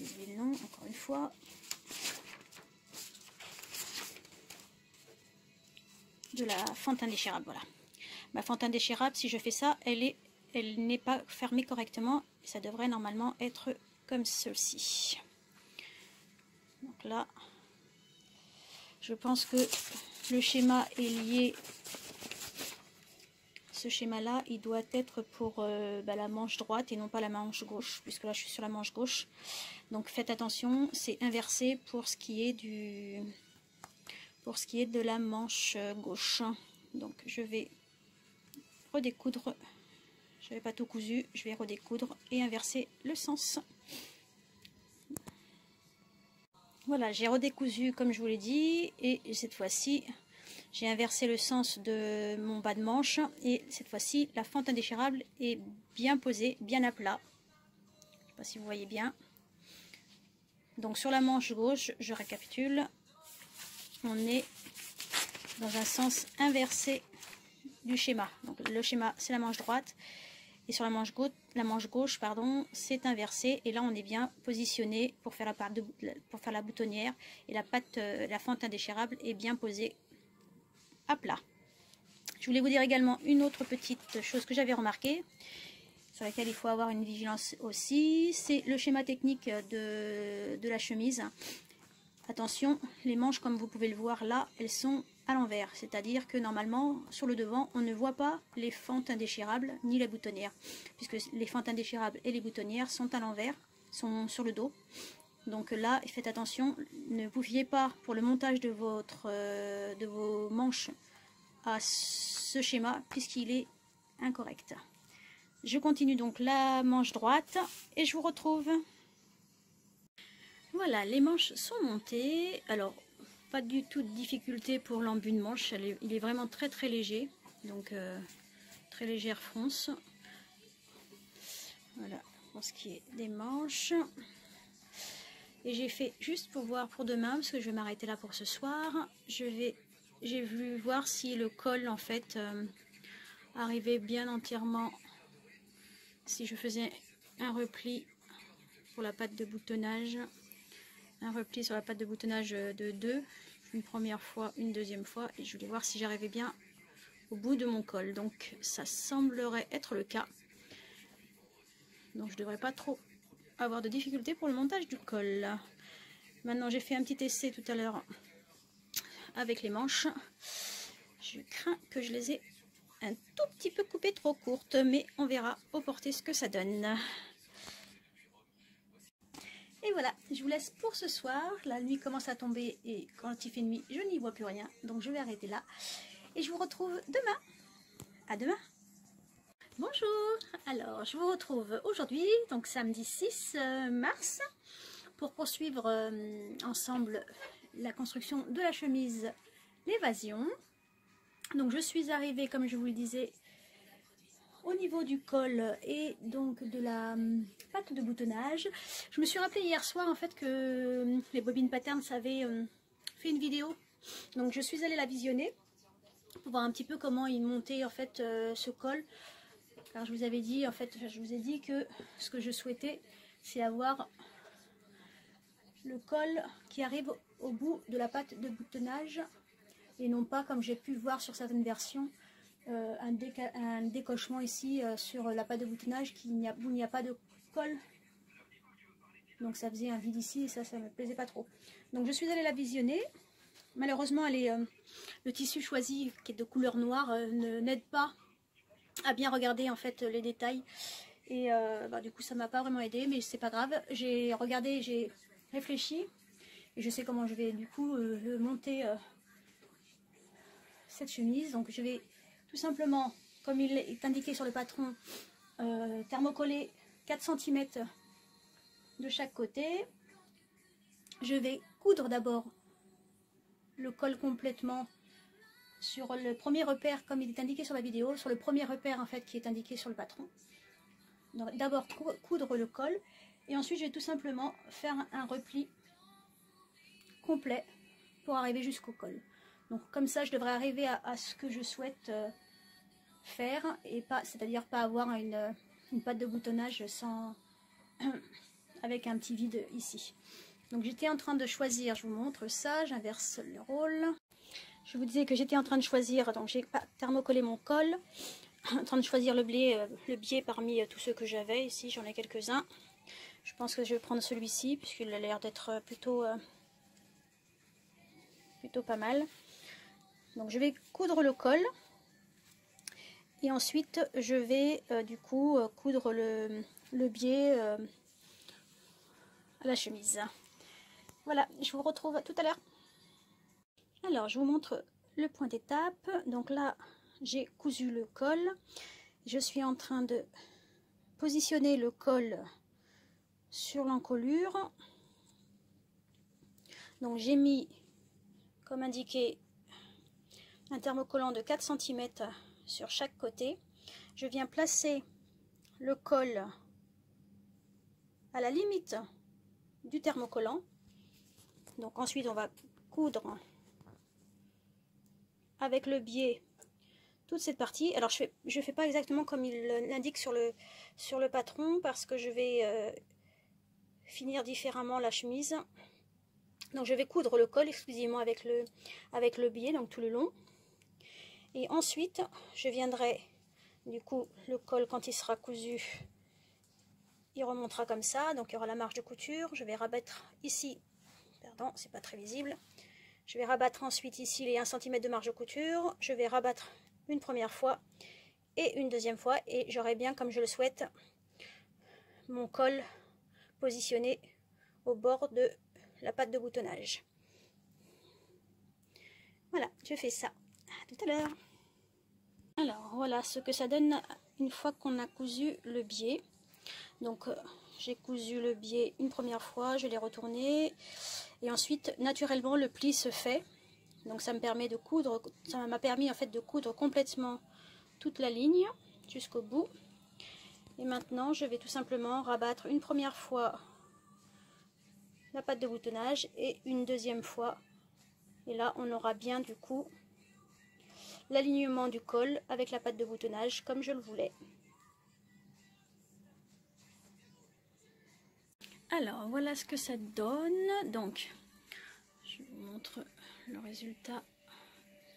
oublié le nom encore une fois, de la fente indéchirable. Voilà, ma fente indéchirable, si je fais ça, elle n'est pas fermée correctement, ça devrait normalement être comme ceci. Donc là je pense que le schéma est lié. Ce schéma là il doit être pour la manche droite et non pas la manche gauche, puisque là je suis sur la manche gauche. Donc faites attention, c'est inversé pour ce qui est de la manche gauche. Donc je vais redécoudre, je n'avais pas tout cousu, je vais redécoudre et inverser le sens. Voilà, j'ai redécousu comme je vous l'ai dit, et cette fois-ci j'ai inversé le sens de mon bas de manche, et cette fois-ci la fente indéchirable est bien posée, bien à plat. Je ne sais pas si vous voyez bien. Donc sur la manche gauche, je récapitule, on est dans un sens inversé du schéma. Donc le schéma c'est la manche droite, et sur la manche gauche, c'est inversé, et là on est bien positionné pour faire la boutonnière, et la fente indéchirable est bien posée à plat. Je voulais vous dire également une autre petite chose que j'avais remarqué, sur laquelle il faut avoir une vigilance aussi, c'est le schéma technique de la chemise. Attention, les manches, comme vous pouvez le voir là, elles sont à l'envers, c'est-à-dire que normalement sur le devant on ne voit pas les fentes indéchirables ni la boutonnière, puisque les fentes indéchirables et les boutonnières sont à l'envers, sont sur le dos. Donc là faites attention, ne vous fiez pas pour le montage de vos manches à ce schéma, puisqu'il est incorrect. Je continue donc la manche droite et je vous retrouve. Voilà, les manches sont montées. Alors pas du tout de difficulté pour l'embut de manche, il est vraiment très léger, donc très légère fronce. Voilà pour ce qui est des manches. Et j'ai fait juste pour voir pour demain, parce que je vais m'arrêter là pour ce soir. J'ai voulu voir si le col en fait arrivait bien entièrement, si je faisais un repli pour la patte de boutonnage, un repli sur la patte de boutonnage de 2, une première fois, une deuxième fois, et je voulais voir si j'arrivais bien au bout de mon col. Donc ça semblerait être le cas. Donc je devrais pas trop avoir de difficultés pour le montage du col. Maintenant j'ai fait un petit essai tout à l'heure avec les manches. Je crains que je les ai un tout petit peu coupées trop courtes, mais on verra au porté ce que ça donne. Et voilà, je vous laisse pour ce soir. La nuit commence à tomber et quand il fait nuit, je n'y vois plus rien. Donc je vais arrêter là. Et je vous retrouve demain. À demain. Bonjour, alors je vous retrouve aujourd'hui, donc samedi 6 mars, pour poursuivre ensemble la construction de la chemise l'évasion. Donc je suis arrivée, comme je vous le disais, au niveau du col et donc de la patte de boutonnage. Je me suis rappelé hier soir en fait que les bobines patterns avaient fait une vidéo, donc je suis allée la visionner pour voir un petit peu comment ils montaient en fait ce col. Car je vous avais dit, en fait, je vous ai dit que ce que je souhaitais, c'est avoir le col qui arrive au bout de la patte de boutonnage et non pas, comme j'ai pu voir sur certaines versions, un décochement ici sur la patte de boutonnage où il n'y a pas de col. Donc ça faisait un vide ici et ça me plaisait pas trop. Donc je suis allée la visionner. Malheureusement, le tissu choisi, qui est de couleur noire, n'aide pas à bien regarder en fait les détails et du coup ça m'a pas vraiment aidé, mais c'est pas grave. J'ai regardé, j'ai réfléchi et je sais comment je vais du coup monter cette chemise. Donc je vais tout simplement, comme il est indiqué sur le patron, thermocoller 4 cm de chaque côté. Je vais coudre d'abord le col complètement sur le premier repère comme il est indiqué sur la vidéo, sur le premier repère en fait qui est indiqué sur le patron. D'abord coudre le col et ensuite je vais tout simplement faire un repli complet pour arriver jusqu'au col. Donc comme ça je devrais arriver à ce que je souhaite faire, et pas, c'est-à-dire pas avoir une patte de boutonnage sans avec un petit vide ici. Donc j'étais en train de choisir, je vous montre ça, j'inverse le rôle. Je vous disais que j'étais en train de choisir, donc j'ai thermocollé mon col, en train de choisir le biais parmi tous ceux que j'avais. Ici j'en ai quelques-uns. Je pense que je vais prendre celui-ci puisqu'il a l'air d'être plutôt pas mal. Donc je vais coudre le col et ensuite je vais du coup coudre le biais à la chemise. Voilà, je vous retrouve tout à l'heure. Alors, je vous montre le point d'étape. Donc là, j'ai cousu le col. Je suis en train de positionner le col sur l'encolure. Donc j'ai mis, comme indiqué, un thermocollant de 4 cm sur chaque côté. Je viens placer le col à la limite du thermocollant. Donc ensuite, on va coudre avec le biais toute cette partie. Alors je fais pas exactement comme il l'indique sur le patron parce que je vais finir différemment la chemise. Donc je vais coudre le col exclusivement avec le biais, donc tout le long. Et ensuite je viendrai, du coup le col quand il sera cousu, il remontera comme ça, donc il y aura la marge de couture. Je vais rabattre ici, pardon c'est pas très visible. Je vais rabattre ensuite ici les 1 cm de marge de couture. Je vais rabattre une première fois et une deuxième fois. Et j'aurai bien, comme je le souhaite, mon col positionné au bord de la patte de boutonnage. Voilà, je fais ça. À tout à l'heure. Alors, voilà ce que ça donne une fois qu'on a cousu le biais. Donc j'ai cousu le biais une première fois, je l'ai retourné et ensuite naturellement le pli se fait. Donc ça me permet de coudre, ça m'a permis en fait de coudre complètement toute la ligne jusqu'au bout. Et maintenant je vais tout simplement rabattre une première fois la patte de boutonnage et une deuxième fois. Et là on aura bien du coup l'alignement du col avec la patte de boutonnage comme je le voulais. Alors voilà ce que ça donne. Donc je vous montre le résultat.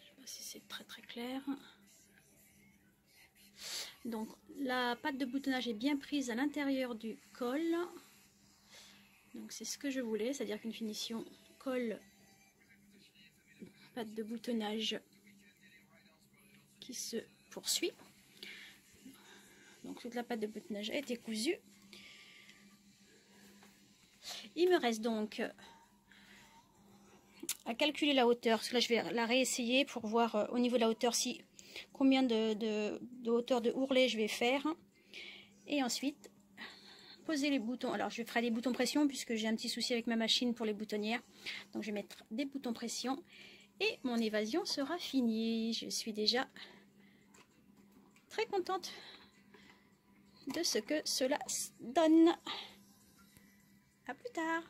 Je ne sais pas si c'est très clair. Donc la patte de boutonnage est bien prise à l'intérieur du col. Donc c'est ce que je voulais, c'est-à-dire qu'une finition col, patte de boutonnage qui se poursuit. Donc toute la patte de boutonnage a été cousue. Il me reste donc à calculer la hauteur, parce que là je vais la réessayer pour voir au niveau de la hauteur si combien de hauteur de ourlet je vais faire. Et ensuite poser les boutons. Alors je ferai des boutons pression puisque j'ai un petit souci avec ma machine pour les boutonnières. Donc je vais mettre des boutons pression et mon évasion sera finie. Je suis déjà très contente de ce que cela donne. À plus tard.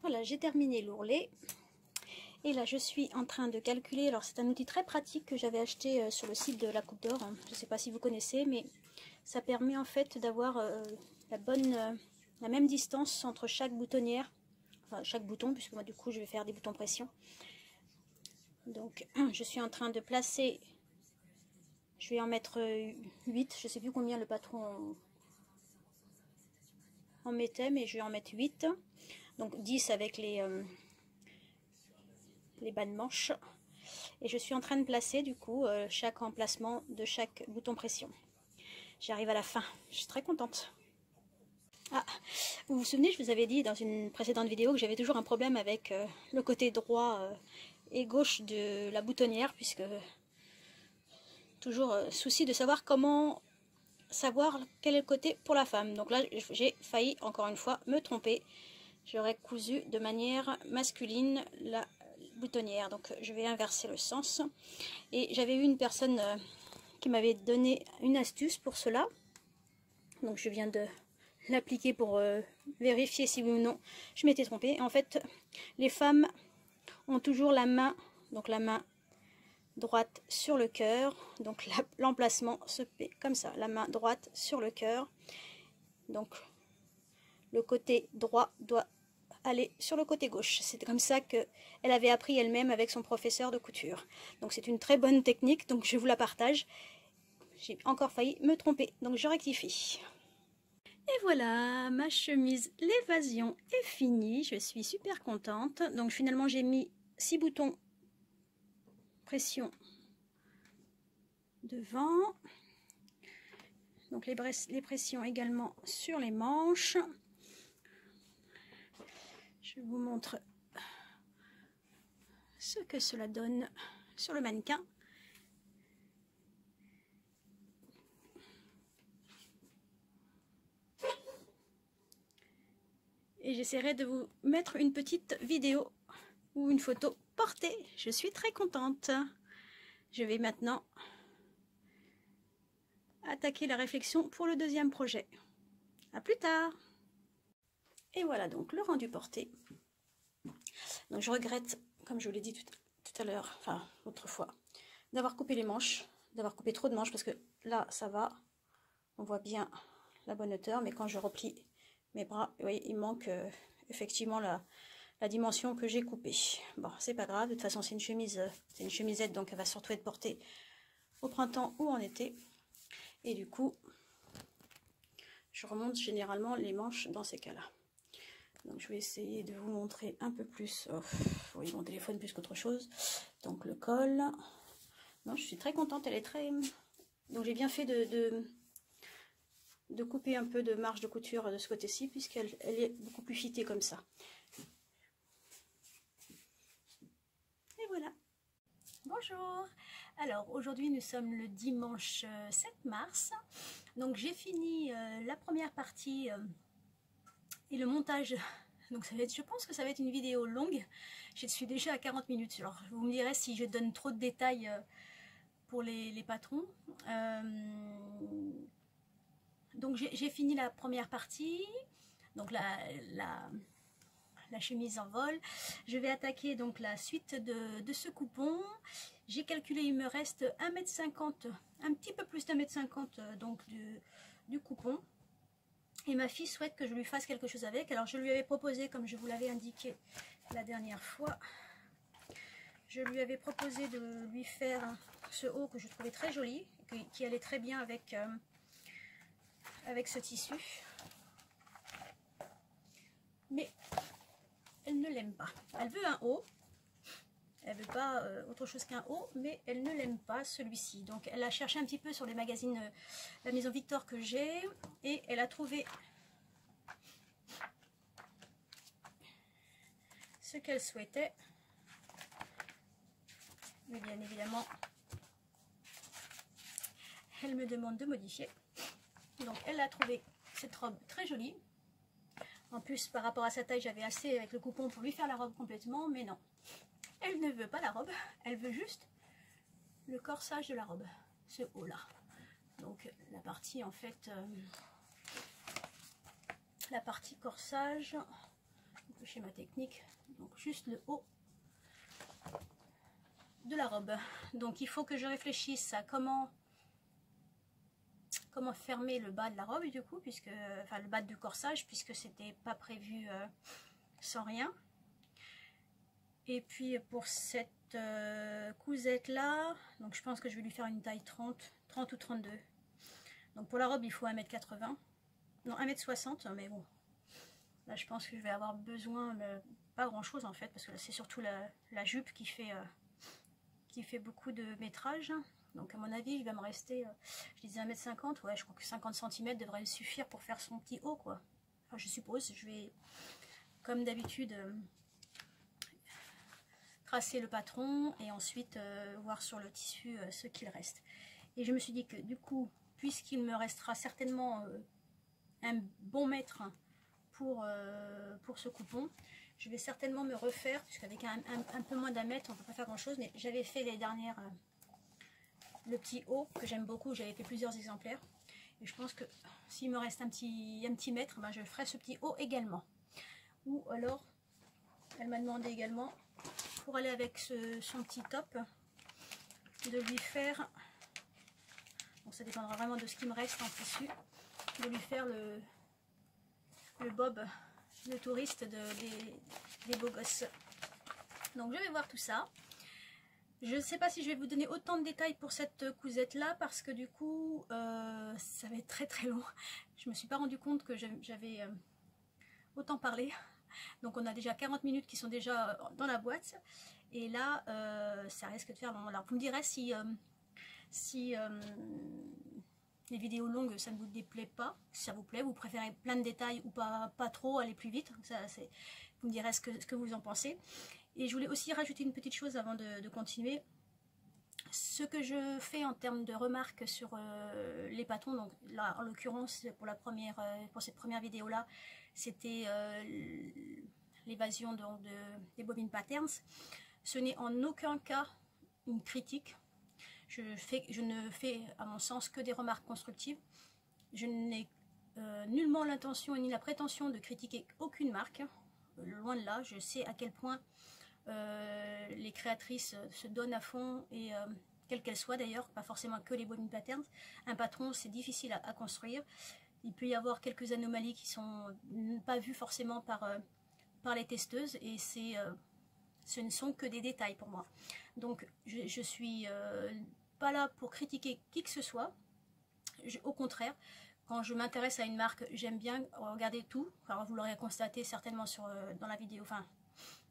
Voilà, j'ai terminé l'ourlet. Et là, je suis en train de calculer. Alors, c'est un outil très pratique que j'avais acheté sur le site de la Coupe d'Or. Je ne sais pas si vous connaissez, mais ça permet en fait d'avoir la même distance entre chaque boutonnière. Enfin, chaque bouton, puisque moi, du coup, je vais faire des boutons pression. Donc, je suis en train de placer. Je vais en mettre 8. Je ne sais plus combien le patron en mettait, mais je vais en mettre 8. Donc, 10 avec les bas de manche. Et je suis en train de placer du coup chaque emplacement de chaque bouton pression. J'arrive à la fin, je suis très contente. Ah, vous vous souvenez, je vous avais dit dans une précédente vidéo que j'avais toujours un problème avec le côté droit et gauche de la boutonnière, puisque toujours souci de savoir comment savoir quel est le côté pour la femme. Donc là j'ai failli encore une fois me tromper. J'aurais cousu de manière masculine la boutonnière, donc je vais inverser le sens. Et j'avais eu une personne qui m'avait donné une astuce pour cela, donc je viens de l'appliquer pour vérifier si oui ou non je m'étais trompée. En fait, les femmes ont toujours la main, donc la main droite sur le cœur, donc l'emplacement se fait comme ça, la main droite sur le cœur, donc le côté droit doit aller sur le côté gauche. C'est comme ça qu'elle avait appris elle-même avec son professeur de couture. Donc c'est une très bonne technique, donc je vous la partage. J'ai encore failli me tromper, donc je rectifie. Et voilà, ma chemise l'évasion est finie. Je suis super contente. Donc finalement j'ai mis 6 boutons pression devant. Donc les pressions également sur les manches. Je vous montre ce que cela donne sur le mannequin. Et j'essaierai de vous mettre une petite vidéo ou une photo portée. Je suis très contente. Je vais maintenant attaquer la réflexion pour le deuxième projet. À plus tard. Et voilà donc le rendu porté. Donc je regrette, comme je vous l'ai dit tout à l'heure, enfin autrefois, d'avoir coupé les manches, d'avoir coupé trop de manches, parce que là ça va, on voit bien la bonne hauteur, mais quand je replie mes bras, vous voyez, il manque effectivement la dimension que j'ai coupée. Bon, c'est pas grave, de toute façon c'est une chemisette, donc elle va surtout être portée au printemps ou en été. Et du coup, je remonte généralement les manches dans ces cas-là. Donc je vais essayer de vous montrer un peu plus, oui, mon téléphone plus qu'autre chose. Donc le col, non, je suis très contente, elle est très... Donc j'ai bien fait de couper un peu de marge de couture de ce côté-ci, puisqu'elle est beaucoup plus fitée comme ça. Et voilà. Bonjour. Alors aujourd'hui nous sommes le dimanche 7 mars. Donc j'ai fini la première partie et le montage. Donc ça va être, je pense que ça va être une vidéo longue. Je suis déjà à 40 minutes. Alors vous me direz si je donne trop de détails pour les patrons. Donc j'ai fini la première partie. Donc la chemise en vol. Je vais attaquer donc la suite de ce coupon. J'ai calculé, il me reste 1,50 m, un petit peu plus d'1,50 m donc du coupon. Et ma fille souhaite que je lui fasse quelque chose avec. Alors je lui avais proposé, comme je vous l'avais indiqué la dernière fois, je lui avais proposé de lui faire ce haut que je trouvais très joli, qui allait très bien avec, avec ce tissu. Mais elle ne l'aime pas. Elle veut un haut. Elle veut pas autre chose qu'un haut, mais elle ne l'aime pas celui-ci. Donc elle a cherché un petit peu sur les magazines la Maison Victor que j'ai, et elle a trouvé ce qu'elle souhaitait. Mais bien évidemment, elle me demande de modifier. Donc elle a trouvé cette robe très jolie. En plus, par rapport à sa taille, j'avais assez avec le coupon pour lui faire la robe complètement, mais non. Elle ne veut pas la robe, elle veut juste le corsage de la robe, ce haut là. Donc la partie en fait, la partie corsage, le schéma technique, donc juste le haut de la robe. Donc il faut que je réfléchisse à comment fermer le bas de la robe du coup, puisque, enfin le bas du corsage, puisque c'était pas prévu sans rien. Et puis pour cette cousette là, donc je pense que je vais lui faire une taille 30 ou 32. Donc pour la robe il faut 1,80 m, non 1,60 m, mais bon, là je pense que je vais avoir besoin, pas grand chose en fait, parce que c'est surtout la jupe qui fait beaucoup de métrage. Donc à mon avis il va me rester, je disais 1,50 m, ouais je crois que 50 cm devrait me suffire pour faire son petit haut quoi. Enfin je suppose, je vais comme d'habitude tracer le patron et ensuite voir sur le tissu ce qu'il reste. Et je me suis dit que du coup, puisqu'il me restera certainement un bon mètre pour ce coupon, je vais certainement me refaire, puisqu'avec un peu moins d'1 mètre on ne peut pas faire grand chose, mais j'avais fait les dernières le petit haut que j'aime beaucoup, j'avais fait plusieurs exemplaires et je pense que s'il me reste un petit mètre, ben je ferai ce petit haut également. Ou alors elle m'a demandé également, pour aller avec son petit top, de lui faire, donc ça dépendra vraiment de ce qui me reste en tissu, de lui faire le bob, le touriste des beaux gosses. Donc je vais voir tout ça. Je ne sais pas si je vais vous donner autant de détails pour cette cousette là, parce que du coup ça va être très long. Je me suis pas rendu compte que j'avais autant parlé. Donc on a déjà 40 minutes qui sont déjà dans la boîte. Et là, ça risque de faire long. Alors vous me direz si les vidéos longues, ça ne vous déplaît pas. Si ça vous plaît, vous préférez plein de détails ou pas trop, aller plus vite. Ça, vous me direz ce que vous en pensez. Et je voulais aussi rajouter une petite chose avant de continuer. Ce que je fais en termes de remarques sur les patrons, donc là en l'occurrence pour cette première vidéo là, c'était l'évasion des bobines patterns. Ce n'est en aucun cas une critique. Je ne fais à mon sens que des remarques constructives. Je n'ai nullement l'intention ni la prétention de critiquer aucune marque. Loin de là, je sais à quel point les créatrices se donnent à fond, et quelles qu'elles soient d'ailleurs, pas forcément que les bobines patterns. Un patron c'est difficile à construire. Il peut y avoir quelques anomalies qui sont pas vues forcément par les testeuses, et ce ne sont que des détails pour moi. Donc je suis pas là pour critiquer qui que ce soit. Au contraire, quand je m'intéresse à une marque, j'aime bien regarder tout. Alors vous l'aurez constaté certainement dans la vidéo, enfin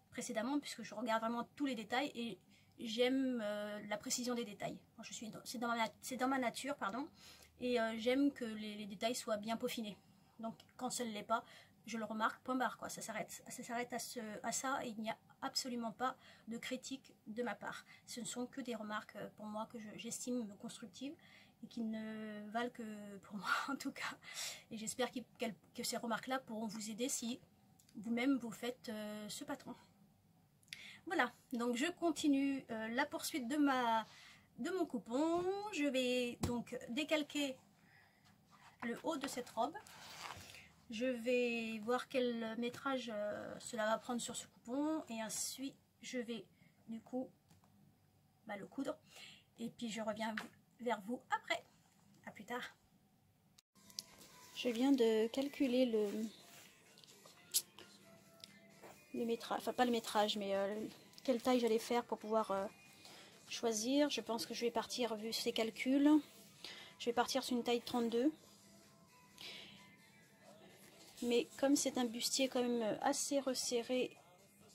précédemment, puisque je regarde vraiment tous les détails et j'aime la précision des détails. C'est dans ma nature, pardon, et j'aime que les détails soient bien peaufinés. Donc quand ça ne l'est pas, je le remarque, point barre quoi. Ça s'arrête à ça, et il n'y a absolument pas de critiques de ma part. Ce ne sont que des remarques pour moi que j'estime constructives et qui ne valent que pour moi en tout cas. Et j'espère que ces remarques-là pourront vous aider si vous-même vous faites ce patron. Voilà, donc je continue la poursuite de mon coupon. Je vais donc décalquer le haut de cette robe. Je vais voir quel métrage cela va prendre sur ce coupon et ensuite je vais du coup le coudre et puis je reviens vers vous après. À plus tard. Je viens de calculer le métrage, enfin pas le métrage, mais quelle taille j'allais faire pour pouvoir choisir. Je pense que je vais partir, vu ces calculs, je vais partir sur une taille 32. Mais comme c'est un bustier quand même assez resserré,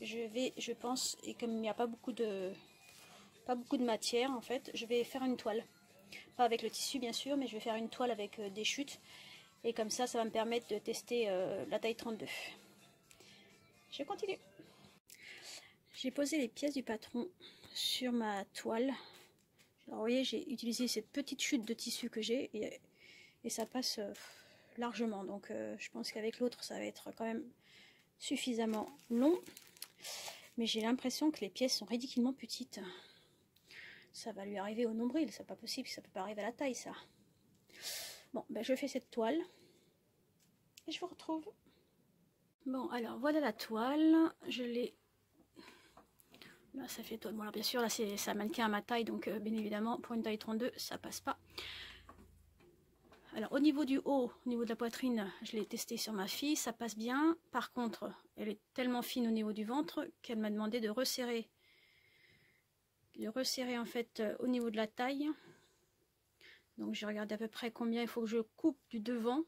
je pense, et comme il n'y a pas beaucoup de matière en fait, je vais faire une toile. Pas avec le tissu bien sûr, mais je vais faire une toile avec des chutes. Et comme ça, ça va me permettre de tester la taille 32. Je continue. J'ai posé les pièces du patron sur ma toile. Alors vous voyez, j'ai utilisé cette petite chute de tissu que j'ai et ça passe largement. Donc je pense qu'avec l'autre, ça va être quand même suffisamment long. Mais j'ai l'impression que les pièces sont ridiculement petites. Ça va lui arriver au nombril, c'est pas possible, ça peut pas arriver à la taille ça. Bon, ben je fais cette toile et je vous retrouve. Bon, alors voilà la toile, je l'ai... Là ça fait toile, bon alors bien sûr là c'est un mannequin à ma taille, donc bien évidemment pour une taille 32 ça passe pas. Alors au niveau du haut, au niveau de la poitrine, je l'ai testé sur ma fille, ça passe bien. Par contre, elle est tellement fine au niveau du ventre qu'elle m'a demandé de resserrer en fait au niveau de la taille. Donc j'ai regardé à peu près combien il faut que je coupe du devant.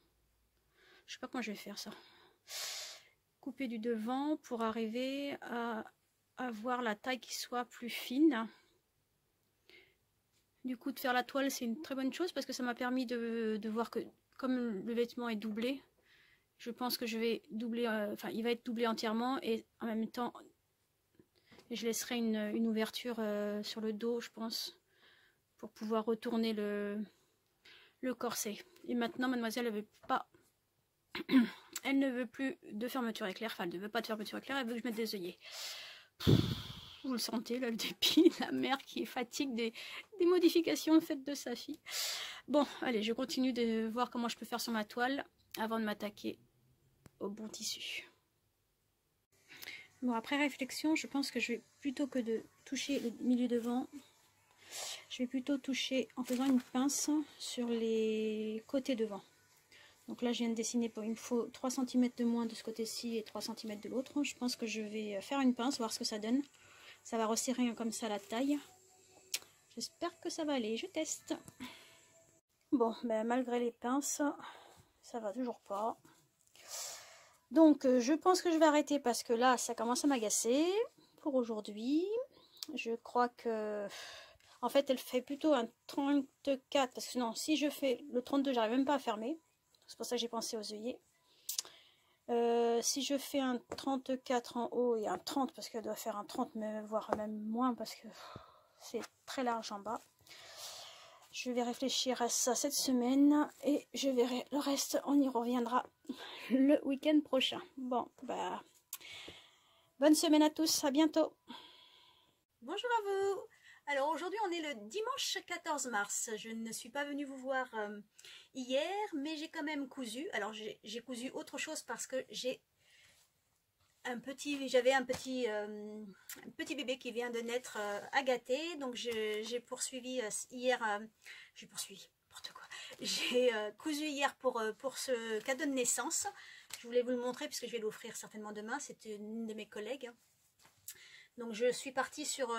Je sais pas comment je vais faire ça. Couper du devant pour arriver à avoir la taille qui soit plus fine. Du coup, de faire la toile, c'est une très bonne chose parce que ça m'a permis de voir que comme le vêtement est doublé, je pense que je vais doubler, enfin il va être doublé entièrement et en même temps, je laisserai une ouverture sur le dos, je pense, pour pouvoir retourner le corset. Et maintenant, mademoiselle, elle veut pas, elle ne veut plus de fermeture éclair, enfin elle ne veut pas de fermeture éclair, elle veut que je mette des œillets. Vous le sentez là, le dépit, la mère qui est fatigue des modifications faites de sa fille. Bon, allez, je continue de voir comment je peux faire sur ma toile avant de m'attaquer au bon tissu. Bon, après réflexion, je pense que je vais, plutôt que de toucher le milieu devant, je vais plutôt toucher en faisant une pince sur les côtés devant. Donc là, je viens de dessiner, il me faut 3 cm de moins de ce côté-ci et 3 cm de l'autre. Je pense que je vais faire une pince, voir ce que ça donne. Ça va resserrer comme ça la taille. J'espère que ça va aller, je teste. Bon, ben malgré les pinces, ça va toujours pas. Donc je pense que je vais arrêter parce que là, ça commence à m'agacer pour aujourd'hui. Je crois que... En fait, elle fait plutôt un 34, parce que non, si je fais le 32, j'arrive même pas à fermer. C'est pour ça que j'ai pensé aux œillets. Si je fais un 34 en haut et un 30, parce qu'elle doit faire un 30, mais voire même moins, parce que c'est très large en bas. Je vais réfléchir à ça cette semaine et je verrai le reste. On y reviendra le week-end prochain. Bon, bah, bonne semaine à tous, à bientôt. Bonjour à vous. Alors aujourd'hui on est le dimanche 14 mars, je ne suis pas venue vous voir hier, mais j'ai quand même cousu. Alors j'ai cousu autre chose parce que j'avais un petit bébé qui vient de naître à gâter, donc j'ai poursuivi hier, j'ai cousu hier pour ce cadeau de naissance. Je voulais vous le montrer puisque je vais l'offrir certainement demain, c'est une de mes collègues. Donc je suis partie sur,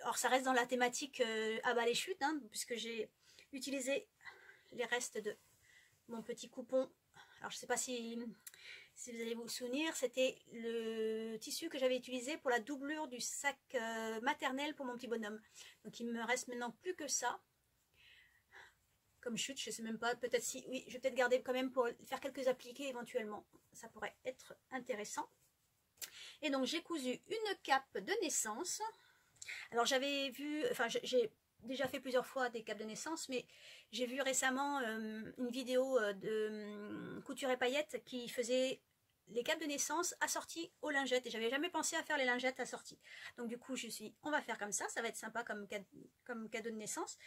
alors ça reste dans la thématique à bas les chutes, hein, puisque j'ai utilisé les restes de mon petit coupon. Alors je ne sais pas si vous allez vous souvenir, c'était le tissu que j'avais utilisé pour la doublure du sac maternel pour mon petit bonhomme. Donc il me reste maintenant plus que ça. Comme chute, je ne sais même pas, peut-être si, oui, je vais peut-être garder quand même pour faire quelques appliqués éventuellement. Ça pourrait être intéressant. Et donc j'ai cousu une cape de naissance. Alors j'avais vu, enfin j'ai déjà fait plusieurs fois des capes de naissance, mais j'ai vu récemment une vidéo de Couture et Paillettes qui faisait les capes de naissance assorties aux lingettes, et j'avais jamais pensé à faire les lingettes assorties. Donc du coup je me suis dit, on va faire comme ça va être sympa comme cadeau de naissance.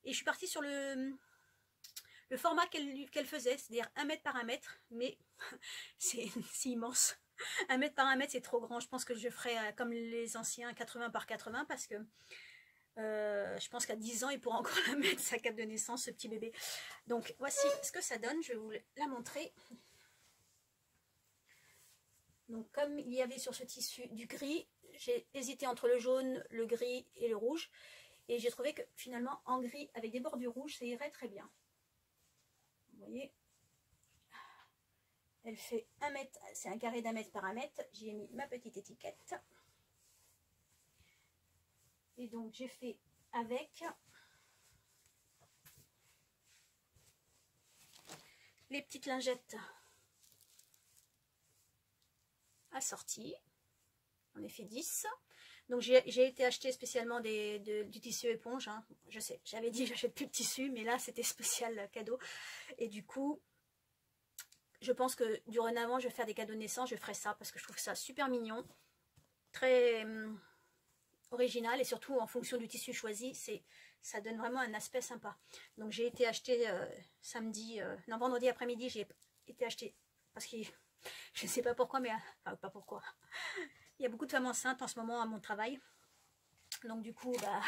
Et je suis partie sur le format qu'elle faisait, c'est-à-dire 1 mètre par 1 mètre, mais c'est immense. 1 mètre par 1 mètre, c'est trop grand. Je pense que je ferai comme les anciens 80 par 80 parce que je pense qu'à 10 ans, il pourra encore la mettre, sa cape de naissance, ce petit bébé. Donc voici ce que ça donne. Je vais vous la montrer. Donc comme il y avait sur ce tissu du gris, j'ai hésité entre le jaune, le gris et le rouge. Et j'ai trouvé que finalement en gris avec des bordures rouges, ça irait très bien. Vous voyez, elle fait 1 mètre, c'est un carré d'1 mètre par 1 mètre. J'y ai mis ma petite étiquette. Et donc j'ai fait avec les petites lingettes assorties. On en fait 10. Donc j'ai été acheter spécialement du tissu éponge. Hein. Je sais, j'avais dit j'achète plus de tissu, mais là c'était spécial cadeau. Et du coup, je pense que dorénavant je vais faire des cadeaux de naissance, je ferai ça parce que je trouve ça super mignon, très original, et surtout en fonction du tissu choisi, ça donne vraiment un aspect sympa. Donc j'ai été acheter vendredi après-midi, j'ai été acheter parce que je ne sais pas pourquoi, mais enfin pas pourquoi. Il y a beaucoup de femmes enceintes en ce moment à mon travail. Donc du coup, bah,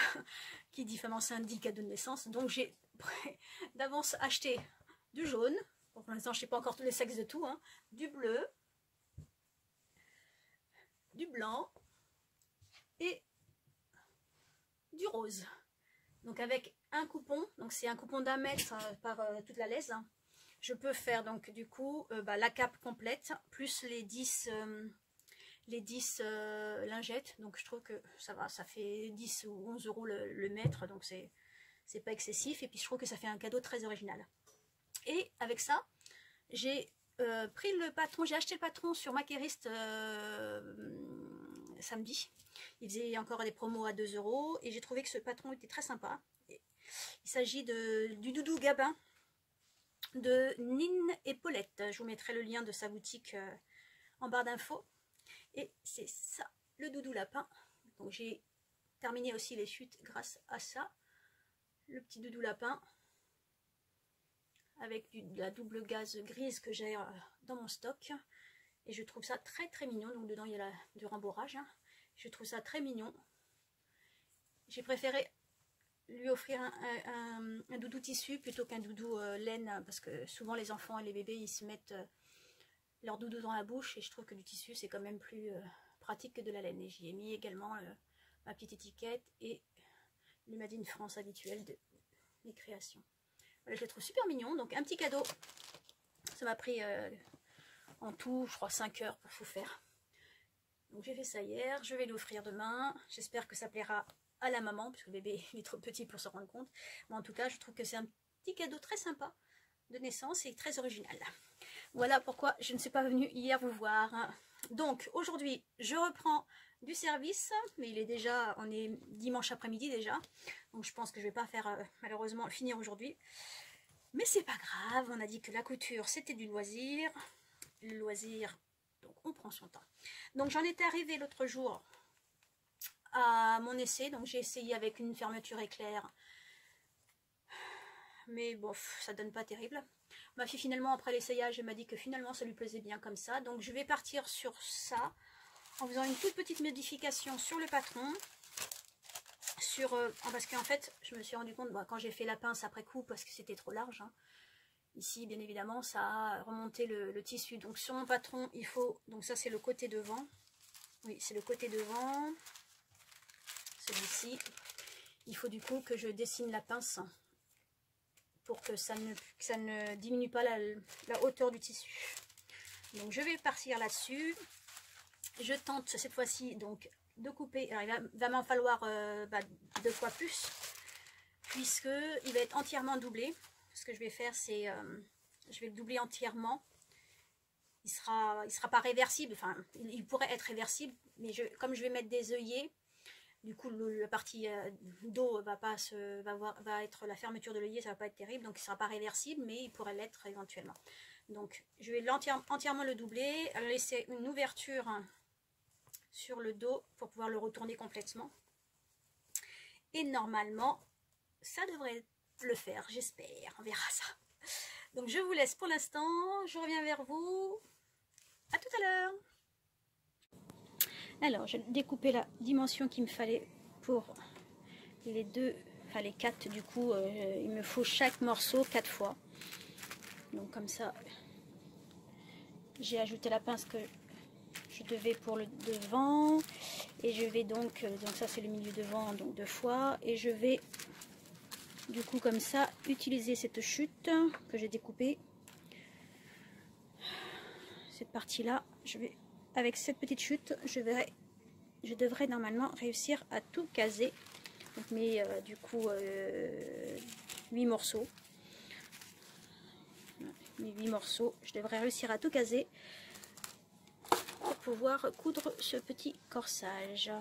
qui dit femme enceinte dit cadeau de naissance. Donc j'ai d'avance acheté du jaune. Bon, pour l'instant, je ne sais pas encore tous les sexes de tout. Hein. Du bleu, du blanc et du rose. Donc avec un coupon, donc c'est un coupon d'1 mètre par toute la laisse. Hein. Je peux faire donc du coup la cape complète plus les 10 lingettes. Donc je trouve que ça va, ça fait 10 ou 11 € le mètre, donc c'est pas excessif. Et puis je trouve que ça fait un cadeau très original. Et avec ça, j'ai pris le patron, j'ai acheté le patron sur Maqueriste samedi. Il faisait encore des promos à 2 € et j'ai trouvé que ce patron était très sympa. Il s'agit du doudou Gabin de Nine et Paulette. Je vous mettrai le lien de sa boutique en barre d'infos. Et c'est ça, le doudou lapin. Donc j'ai terminé aussi les chutes grâce à ça. Le petit doudou lapin avec de la double gaze grise que j'ai dans mon stock. Et je trouve ça très très mignon. Donc dedans il y a du rembourrage. Hein. Je trouve ça très mignon. J'ai préféré lui offrir un doudou tissu plutôt qu'un doudou laine, parce que souvent les enfants et les bébés ils se mettent leur doudou dans la bouche, et je trouve que du tissu c'est quand même plus pratique que de la laine. Et j'y ai mis également ma petite étiquette et le Made in France habituel de mes créations. Voilà, je le trouve super mignon. Donc un petit cadeau, ça m'a pris en tout je crois 5 heures pour tout faire. Donc j'ai fait ça hier, je vais l'offrir demain. J'espère que ça plaira à la maman, puisque le bébé il est trop petit pour se rendre compte. Mais en tout cas, je trouve que c'est un petit cadeau très sympa de naissance et très original. Voilà pourquoi je ne suis pas venue hier vous voir. Donc aujourd'hui, je reprends du service, mais on est dimanche après-midi déjà. Donc je pense que je ne vais pas faire malheureusement finir aujourd'hui. Mais c'est pas grave, on a dit que la couture c'était du loisir. Le loisir, donc on prend son temps. Donc j'en étais arrivée l'autre jour à mon essai, donc j'ai essayé avec une fermeture éclair, mais bon, ça donne pas terrible. Ma fille finalement après l'essayage, elle m'a dit que finalement ça lui plaisait bien comme ça, donc je vais partir sur ça en faisant une toute petite modification sur le patron, parce qu'en fait je me suis rendu compte quand j'ai fait la pince après coup, parce que c'était trop large, hein. Ici bien évidemment ça a remonté le tissu, donc sur mon patron il faut, donc ça c'est le côté devant, oui c'est le côté devant, celui-ci, il faut du coup que je dessine la pince pour que ça ne diminue pas la hauteur du tissu. Donc je vais partir là-dessus. Je tente cette fois-ci donc de couper. Alors il va m'en falloir 2 fois plus, puisque il va être entièrement doublé. Ce que je vais faire, c'est je vais le doubler entièrement sera pas réversible. Enfin, il pourrait être réversible, mais comme je vais mettre des œillets, du coup la partie dos va être la fermeture de l'œillet, ça va pas être terrible, donc il sera pas réversible, mais il pourrait l'être éventuellement. Donc je vais entièrement le doubler, laisser une ouverture sur le dos pour pouvoir le retourner complètement. Et normalement, ça devrait le faire, j'espère. On verra ça. Donc je vous laisse pour l'instant. Je reviens vers vous. À tout à l'heure. Alors, j'ai découpé la dimension qu'il me fallait pour les deux, enfin les 4 du coup. Il me faut chaque morceau 4 fois. Donc comme ça, j'ai ajouté la pince que je devais pour le devant. Et je vais donc ça c'est le milieu devant, donc 2 fois. Et je vais du coup comme ça utiliser cette chute que j'ai découpée. Cette partie là, avec cette petite chute, je devrais normalement réussir à tout caser. Donc du coup 8 morceaux. Mes 8 morceaux, je devrais réussir à tout caser pour pouvoir coudre ce petit corsage.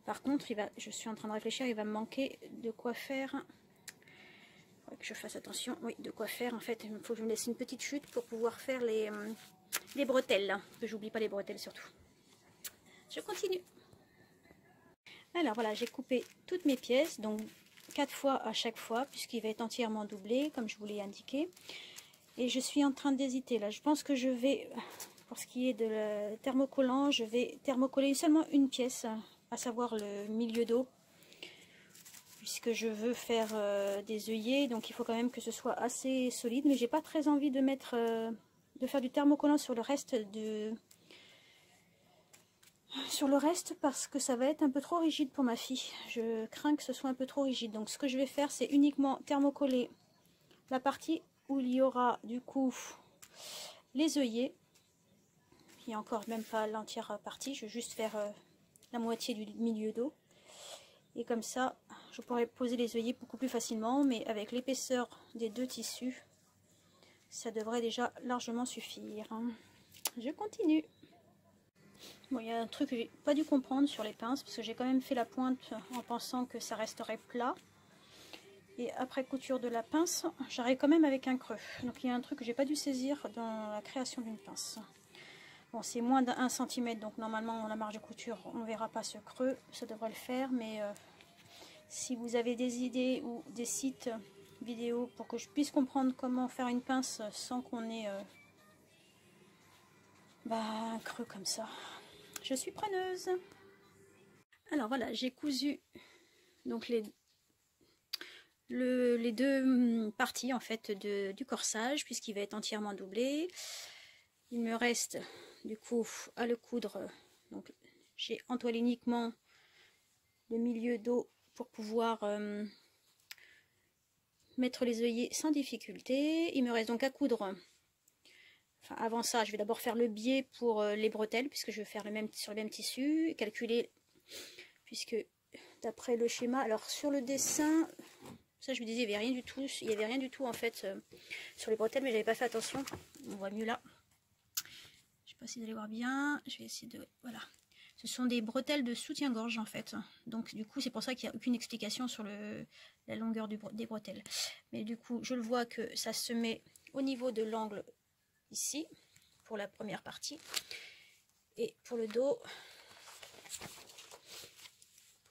Par contre, je suis en train de réfléchir, il va me manquer de quoi faire. Il faudrait que je fasse attention. Oui, de quoi faire. En fait, il faut que je me laisse une petite chute pour pouvoir faire les bretelles. Que j'oublie pas les bretelles surtout. Je continue. Alors voilà, j'ai coupé toutes mes pièces, donc 4 fois à chaque fois, puisqu'il va être entièrement doublé, comme je vous l'ai indiqué. Et je suis en train d'hésiter là. Je pense que je vais, pour ce qui est de le thermocollant, je vais thermocoller seulement une pièce, à savoir le milieu dos, puisque je veux faire des œillets, donc il faut quand même que ce soit assez solide. Mais j'ai pas très envie de mettre, de faire du thermocollant sur le reste parce que ça va être un peu trop rigide pour ma fille. Je crains que ce soit un peu trop rigide. Donc ce que je vais faire, c'est uniquement thermocoller la partie où il y aura du coup les œillets. Il n'y a encore même pas l'entière partie, je vais juste faire la moitié du milieu dos. Et comme ça, je pourrai poser les œillets beaucoup plus facilement, mais avec l'épaisseur des 2 tissus, ça devrait déjà largement suffire. Je continue. Bon, il y a un truc que j'ai pas dû comprendre sur les pinces, parce que j'ai quand même fait la pointe en pensant que ça resterait plat. Et après couture de la pince, j'arrive quand même avec un creux. Donc il y a un truc que j'ai pas dû saisir dans la création d'une pince. Bon, c'est moins d'1 cm, donc normalement la marge de couture, on ne verra pas ce creux, ça devrait le faire. Mais si vous avez des idées ou des sites vidéo pour que je puisse comprendre comment faire une pince sans qu'on ait un creux comme ça, je suis preneuse. Alors voilà, j'ai cousu donc les 2 parties en fait du corsage, puisqu'il va être entièrement doublé. Il me reste du coup à le coudre. Donc j'ai entoilé uniquement le milieu dos pour pouvoir mettre les œillets sans difficulté. Il me reste donc à coudre. Enfin, avant ça, je vais d'abord faire le biais pour les bretelles, puisque je vais faire sur le même tissu, calculer, puisque d'après le schéma, alors sur le dessin, ça je me disais, il n'y avait rien du tout en fait sur les bretelles, mais j'avais pas fait attention. On voit mieux là. Je sais pas si vous allez voir bien. Je vais essayer de, voilà. Ce sont des bretelles de soutien-gorge en fait. Donc du coup, c'est pour ça qu'il n'y a aucune explication sur la longueur des bretelles. Mais du coup, je le vois que ça se met au niveau de l'angle ici pour la première partie. Et pour le dos,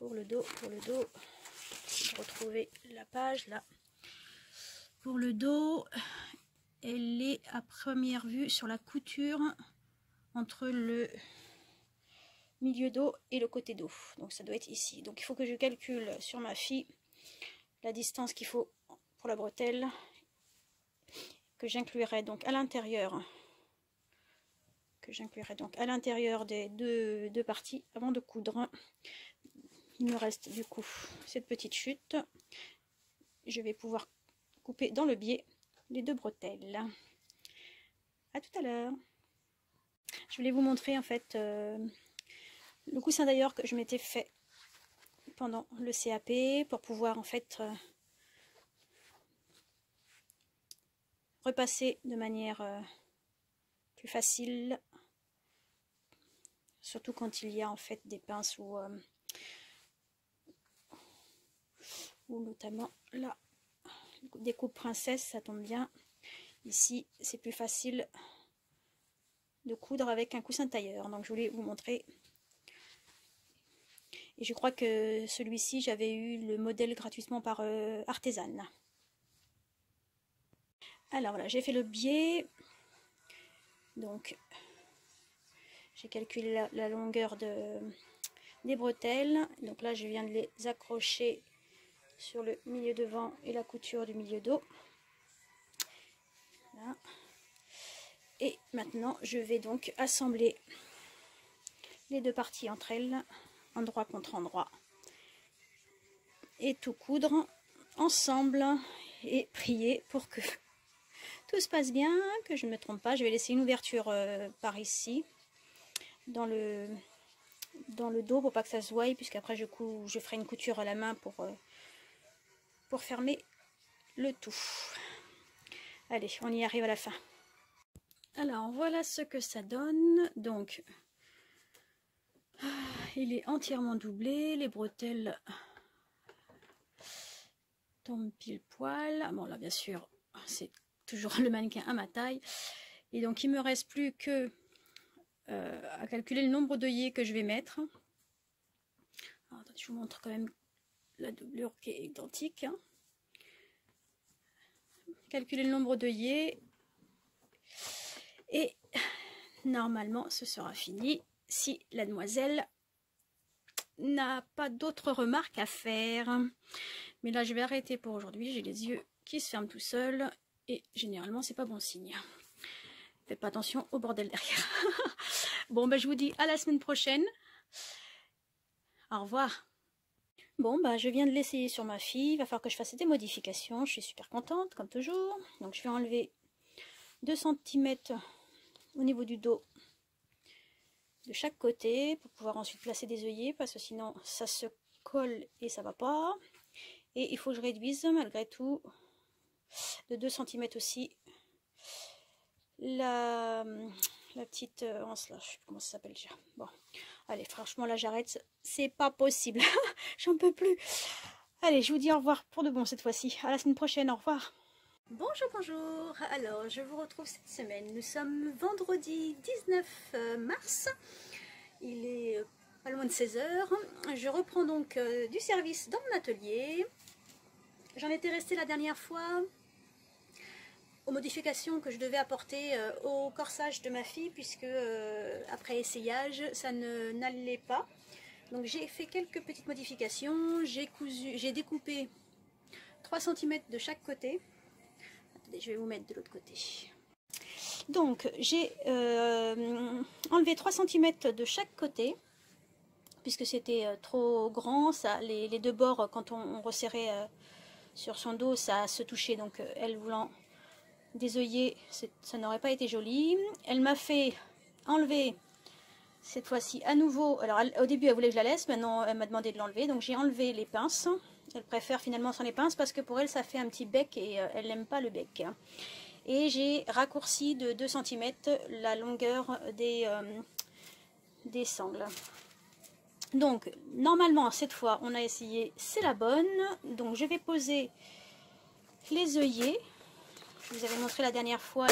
je vais retrouver la page là. Pour le dos, elle est à première vue sur la couture entre le milieu dos et le côté dos. Donc ça doit être ici. Donc il faut que je calcule sur ma fille la distance qu'il faut pour la bretelle, que j'inclurai donc à l'intérieur. Des deux parties avant de coudre. Il me reste du coup cette petite chute. Je vais pouvoir couper dans le biais les 2 bretelles. À tout à l'heure. Je voulais vous montrer en fait le coussin d'ailleurs que je m'étais fait pendant le CAP pour pouvoir en fait repasser de manière plus facile. Surtout quand il y a en fait des pinces ou notamment là, des coupes princesses, ça tombe bien. Ici, c'est plus facile de coudre avec un coussin tailleur. Donc je voulais vous montrer. Et je crois que celui-ci, j'avais eu le modèle gratuitement par Artisan. Alors voilà, j'ai fait le biais. Donc j'ai calculé la longueur des bretelles. Donc là, je viens de les accrocher sur le milieu devant et la couture du milieu dos. Voilà. Et maintenant, je vais donc assembler les deux parties entre elles, endroit contre endroit, et tout coudre ensemble et prier pour que tout se passe bien, que je ne me trompe pas. Je vais laisser une ouverture par ici, dans le dos, pour pas que ça se voie, puisqu'après je ferai une couture à la main pour fermer le tout. Allez, on y arrive à la fin. Alors voilà ce que ça donne. Donc il est entièrement doublé, les bretelles tombent pile poil. Bon là bien sûr c'est toujours le mannequin à ma taille, et donc il me reste plus que à calculer le nombre d'œillets que je vais mettre. Alors, attendez, je vous montre quand même la doublure qui est identique, hein. Calculer le nombre d'œillets et normalement ce sera fini si la demoiselle n'a pas d'autres remarques à faire. Mais là je vais arrêter pour aujourd'hui, j'ai les yeux qui se ferment tout seuls et généralement c'est pas bon signe. Faites pas attention au bordel derrière. Bon ben je vous dis à la semaine prochaine. Au revoir. Bon bah je viens de l'essayer sur ma fille, il va falloir que je fasse des modifications, je suis super contente comme toujours. Donc je vais enlever 2 cm au niveau du dos de chaque côté pour pouvoir ensuite placer des œillets, parce que sinon ça se colle et ça va pas. Et il faut que je réduise malgré tout de 2 cm aussi la petite anse là, je sais plus comment ça s'appelle déjà. Bon, allez, franchement là j'arrête, c'est pas possible. J'en peux plus. Allez, je vous dis au revoir pour de bon cette fois-ci. À la semaine prochaine, au revoir. Bonjour, bonjour. Alors, je vous retrouve cette semaine. Nous sommes vendredi 19 mars. Il est pas loin de 16 h. Je reprends donc du service dans mon atelier. J'en étais restée la dernière fois aux modifications que je devais apporter au corsage de ma fille, puisque après essayage, ça n'allait pas. Donc j'ai fait quelques petites modifications. J'ai découpé 3 cm de chaque côté. Attendez, je vais vous mettre de l'autre côté. Donc j'ai enlevé 3 cm de chaque côté, puisque c'était trop grand. Ça, les deux bords, quand on resserrait sur son dos, ça se touchait. Donc elle voulant des œillets, ça n'aurait pas été joli. Elle m'a fait enlever cette fois-ci à nouveau. Alors au début elle voulait que je la laisse, maintenant elle m'a demandé de l'enlever, donc j'ai enlevé les pinces. Elle préfère finalement sans les pinces parce que pour elle ça fait un petit bec et elle n'aime pas le bec. Et j'ai raccourci de 2 cm la longueur des sangles. Donc normalement cette fois on a essayé, c'est la bonne. Donc je vais poser les œillets. Je vous avais montré la dernière fois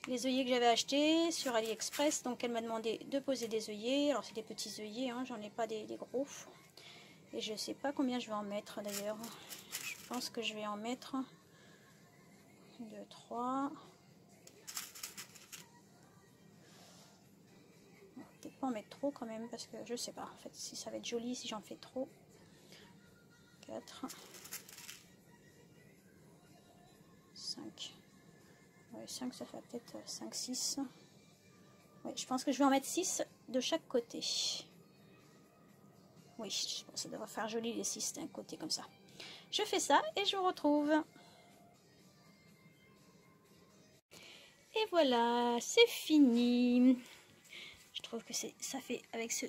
les œillets que j'avais achetés sur AliExpress. Donc elle m'a demandé de poser des œillets. Alors c'est des petits œillets, hein, j'en ai pas des gros. Et je sais pas combien je vais en mettre d'ailleurs. Je pense que je vais en mettre 2, 3. Peut-être pas en mettre trop quand même, parce que je sais pas en fait si ça va être joli si j'en fais trop. 4, 5. Ouais, 5, ça fait peut-être 5, 6. Ouais, je pense que je vais en mettre 6 de chaque côté. Oui, je pense que ça devrait faire joli les 6 d'un côté comme ça. Je fais ça et je vous retrouve. Et voilà, c'est fini. Je trouve que ça fait, avec ce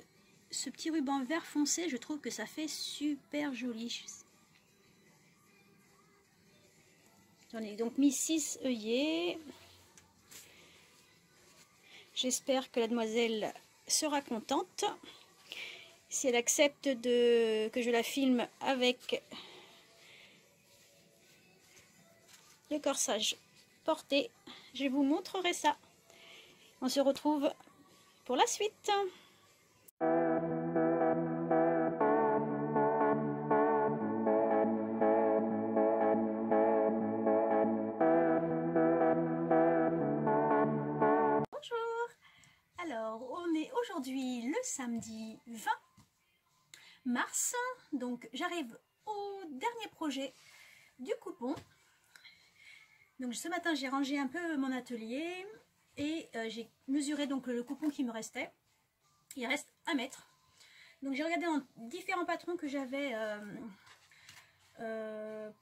petit ruban vert foncé, je trouve que ça fait super joli. J'en ai donc mis 6 œillets. J'espère que la demoiselle sera contente. Si elle accepte que je la filme avec le corsage porté, je vous montrerai ça. On se retrouve pour la suite. Bonjour. Alors, on est aujourd'hui le samedi 20 mars. Donc, j'arrive au dernier projet du coupon. Donc, ce matin, j'ai rangé un peu mon atelier et j'ai mesuré donc le coupon qui me restait. Il reste 1 mètre. Donc, j'ai regardé en différents patrons que j'avais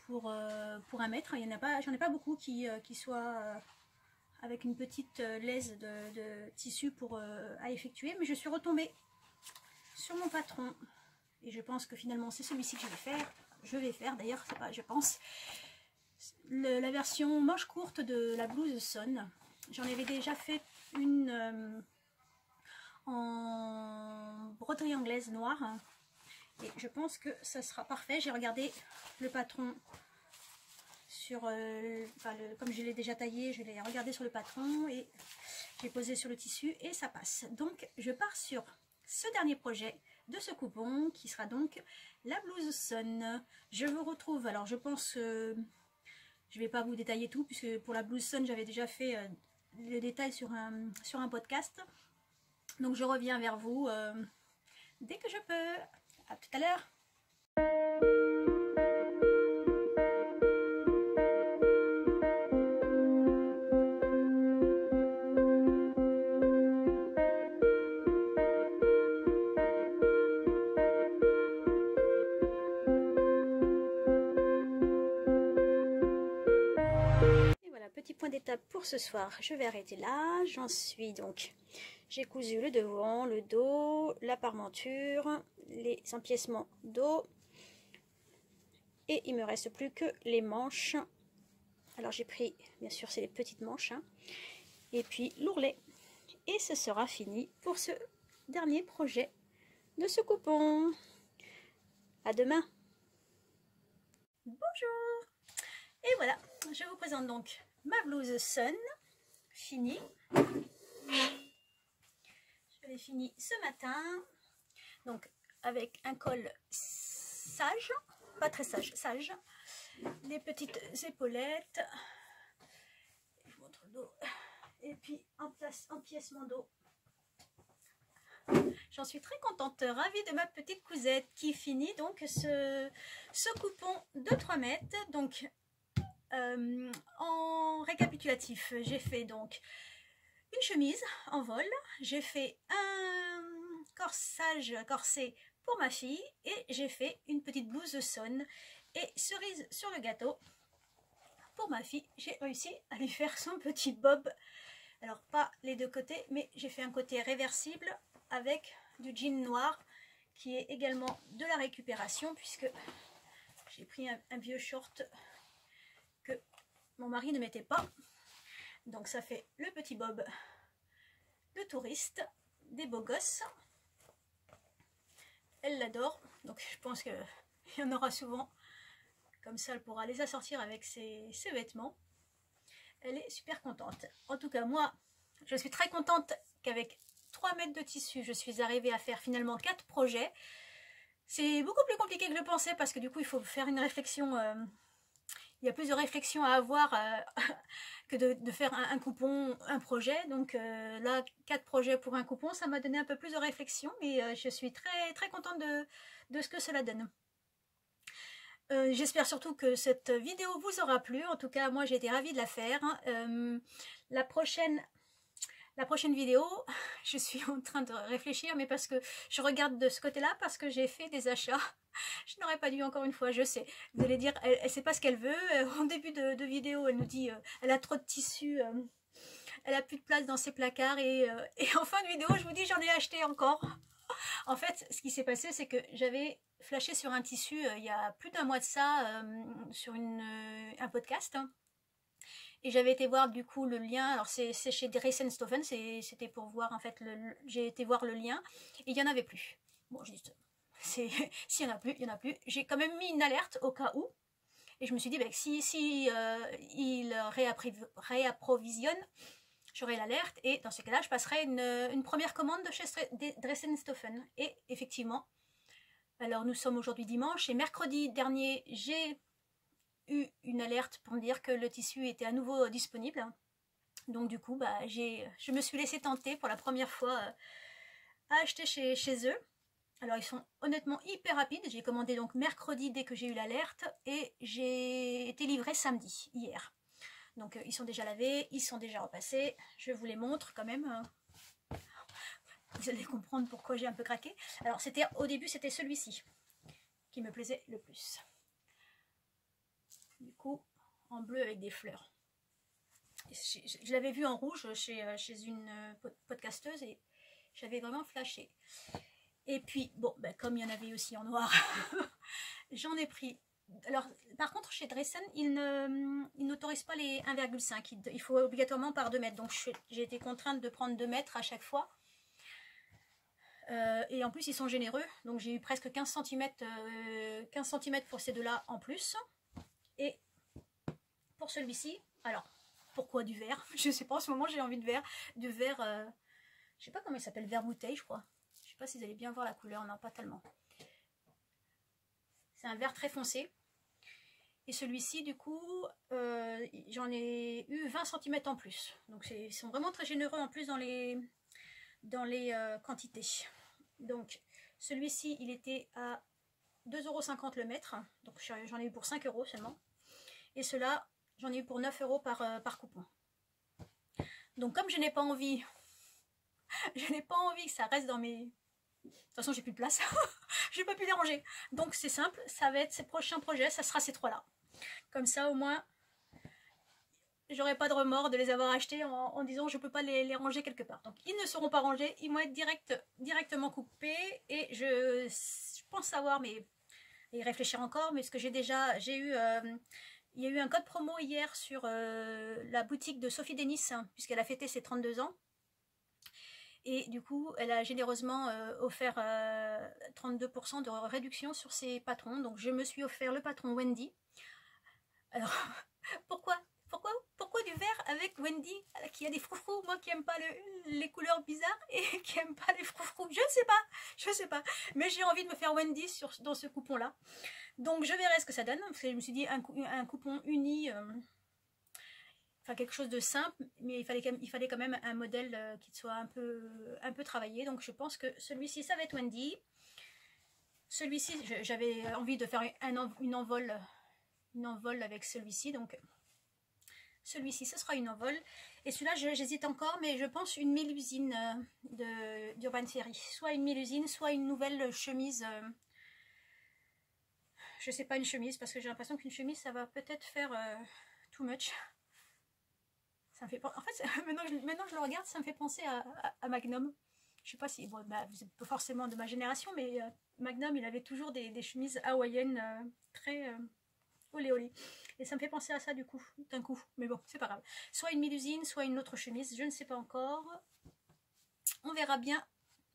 pour 1 mètre. Il y en a pas, j'en ai pas beaucoup qui soient avec une petite laise de tissu à effectuer, mais je suis retombée sur mon patron et je pense que finalement c'est celui-ci que je vais faire d'ailleurs, c'est pas je pense, la version manche courte de la blouse Son. J'en avais déjà fait une en broderie anglaise noire et je pense que ça sera parfait. J'ai regardé le patron sur comme je l'ai déjà taillé, je l'ai regardé sur le patron et j'ai posé sur le tissu et ça passe. Donc je pars sur ce dernier projet de ce coupon qui sera donc la blouse Son. Je vous retrouve, alors je pense je vais pas vous détailler tout puisque pour la blouse Son j'avais déjà fait le détail sur un podcast. Donc je reviens vers vous dès que je peux. À tout à l'heure. Petit point d'étape pour ce soir, je vais arrêter là. J'en suis donc, j'ai cousu le devant, le dos, la parmenture, les empiècements dos et il me reste plus que les manches. Alors j'ai pris, bien sûr c'est les petites manches hein, et puis l'ourlet et ce sera fini pour ce dernier projet de ce coupon. À demain. Bonjour. Et voilà, je vous présente donc ma blouse Son finie. Je l'ai finie ce matin, donc avec un col sage, pas très sage, sage, les petites épaulettes, je vous montre le dos, et puis empiècement dos. J'en suis très contente, ravie de ma petite cousette qui finit donc ce coupon de 3 mètres. Donc en récapitulatif, j'ai fait donc une chemise en vol, j'ai fait un corsage corsé pour ma fille et j'ai fait une petite blouse Son. Et cerise sur le gâteau, pour ma fille, j'ai réussi à lui faire son petit bob. Alors pas les deux côtés, mais j'ai fait un côté réversible avec du jean noir qui est également de la récupération puisque j'ai pris un vieux short que mon mari ne mettait pas. Donc ça fait le petit bob de touriste des beaux gosses. Elle l'adore, donc je pense qu'il y en aura souvent. Comme ça, elle pourra les assortir avec ses vêtements. Elle est super contente. En tout cas, moi, je suis très contente qu'avec 3 mètres de tissu, je suis arrivée à faire finalement 4 projets. C'est beaucoup plus compliqué que je pensais parce que du coup, il faut faire une réflexion. Il y a plus de réflexions à avoir que de faire un coupon, un projet. Donc là, 4 projets pour un coupon, ça m'a donné un peu plus de réflexion. Mais je suis très, très contente de ce que cela donne. J'espère surtout que cette vidéo vous aura plu. En tout cas, moi j'ai été ravie de la faire. La prochaine vidéo, je suis en train de réfléchir, mais parce que je regarde de ce côté-là, parce que j'ai fait des achats. Je n'aurais pas dû, encore une fois, je sais. Vous allez dire, elle ne sait pas ce qu'elle veut. En début de vidéo, elle nous dit, elle a trop de tissu, elle a plus de place dans ses placards. Et en fin de vidéo, je vous dis, j'en ai acheté encore. En fait, ce qui s'est passé, c'est que j'avais flashé sur un tissu il y a plus d'1 mois de ça, sur un podcast. Hein. Et j'avais été voir du coup le lien, alors c'est chez Dressenstoffen, c'était pour voir en fait, j'ai été voir le lien, et il n'y en avait plus. Bon, je dis, s'il n'y en a plus, il n'y en a plus. J'ai quand même mis une alerte au cas où, et je me suis dit, bah, si il réapprovisionne, j'aurai l'alerte, et dans ce cas-là, je passerai une première commande de chez Dressenstoffen. Et effectivement, alors nous sommes aujourd'hui dimanche, et mercredi dernier, j'ai eu une alerte pour me dire que le tissu était à nouveau disponible. Donc du coup, bah, je me suis laissée tenter pour la première fois à acheter chez eux. Alors ils sont honnêtement hyper rapides. J'ai commandé donc mercredi dès que j'ai eu l'alerte et j'ai été livrée samedi, hier. Donc ils sont déjà lavés, ils sont déjà repassés. Je vous les montre quand même. Vous allez comprendre pourquoi j'ai un peu craqué. Alors au début c'était celui-ci qui me plaisait le plus. Du coup, en bleu avec des fleurs. Je l'avais vu en rouge chez une podcasteuse et j'avais vraiment flashé. Et puis, bon, ben, comme il y en avait aussi en noir, j'en ai pris. Alors, par contre, chez Dressen, ils n'autorisent pas les 1,5. Il faut obligatoirement par 2 mètres. Donc, j'ai été contrainte de prendre 2 mètres à chaque fois. Et en plus, ils sont généreux. Donc, j'ai eu presque 15 cm pour ces deux-là en plus. Et pour celui-ci, alors, pourquoi du vert? Je sais pas, en ce moment j'ai envie de vert. Du vert, je sais pas comment il s'appelle, vert bouteille je crois. Je sais pas si vous allez bien voir la couleur, non pas tellement. C'est un vert très foncé. Et celui-ci du coup, j'en ai eu 20 cm en plus. Donc ils sont vraiment très généreux en plus dans les quantités. Donc celui-ci il était à 2,50 € le mètre. Donc j'en ai eu pour 5 € seulement. Et ceux-là, j'en ai eu pour 9 € par coupon. Donc comme je n'ai pas envie que ça reste dans mes... De toute façon, j'ai plus de place. J'ai pas pu les ranger. Donc c'est simple, ça va être ces prochains projets, ça sera ces trois-là. Comme ça, au moins, j'aurai pas de remords de les avoir achetés en disant je peux pas les ranger quelque part. Donc ils ne seront pas rangés, ils vont être directement coupés. Et je pense savoir, mais y réfléchir encore, mais ce que j'ai eu... il y a eu un code promo hier sur la boutique de Sophie Denis, hein, puisqu'elle a fêté ses 32 ans. Et du coup, elle a généreusement offert 32% de réduction sur ses patrons. Donc, je me suis offert le patron Wendy. Alors, pourquoi du vert avec Wendy, qui a des froufrous, moi qui n'aime pas les couleurs bizarres et qui n'aime pas les froufrous? Je ne sais pas. Mais j'ai envie de me faire Wendy dans ce coupon-là. Donc, je verrai ce que ça donne. Parce que je me suis dit, un coupon uni... enfin quelque chose de simple, mais il fallait quand même un modèle qui soit un peu travaillé. Donc je pense que celui-ci, ça va être Wendy. Celui-ci, j'avais envie de faire une envol avec celui-ci. Donc celui-ci, ce sera une envol. Et celui-là, j'hésite encore, mais je pense une Mélusine d'Urban Theory. Soit une Mélusine, soit une nouvelle chemise. Je sais pas, une chemise, parce que j'ai l'impression qu'une chemise, ça va peut-être faire too much. Ça me fait... En fait, maintenant que je le regarde, ça me fait penser à Magnum. Je sais pas si... Bon, bah, vous n'êtes pas forcément de ma génération, mais Magnum, il avait toujours des chemises hawaïennes très olé olé. Et ça me fait penser à ça, du coup, d'un coup. Mais bon, c'est pas grave. Soit une Mélusine, soit une autre chemise, je ne sais pas encore. On verra bien.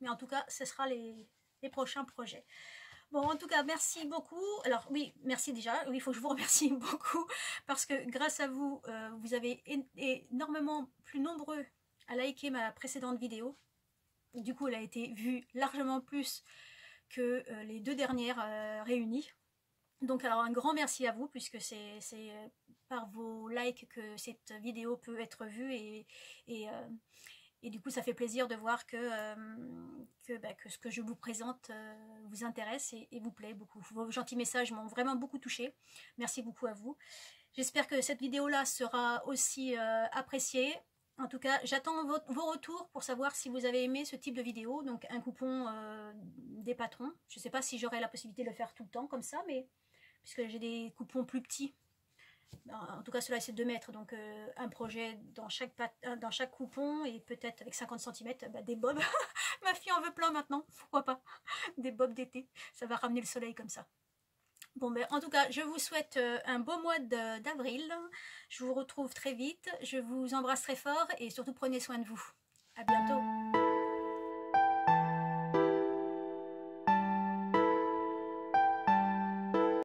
Mais en tout cas, ce sera les prochains projets. Bon, en tout cas, merci beaucoup. Alors oui, merci déjà. Oui, il faut que je vous remercie beaucoup parce que grâce à vous, vous avez énormément plus nombreux à liker ma précédente vidéo. Du coup, elle a été vue largement plus que les 2 dernières réunies. Donc, alors un grand merci à vous puisque c'est par vos likes que cette vidéo peut être vue et du coup, ça fait plaisir de voir que ce que je vous présente vous intéresse et vous plaît beaucoup. Vos gentils messages m'ont vraiment beaucoup touchée. Merci beaucoup à vous. J'espère que cette vidéo-là sera aussi appréciée. En tout cas, j'attends vos retours pour savoir si vous avez aimé ce type de vidéo. Donc, un coupon des patrons. Je ne sais pas si j'aurai la possibilité de le faire tout le temps comme ça, mais puisque j'ai des coupons plus petits. En tout cas, cela c'est 2 mètres, donc un projet dans chaque coupon et peut-être avec 50 cm, des bobs. Ma fille en veut plein maintenant, pourquoi pas. Des bobs d'été, ça va ramener le soleil comme ça. Bon, ben, en tout cas, je vous souhaite un beau mois d'avril. Je vous retrouve très vite. Je vous embrasse très fort et surtout prenez soin de vous. À bientôt.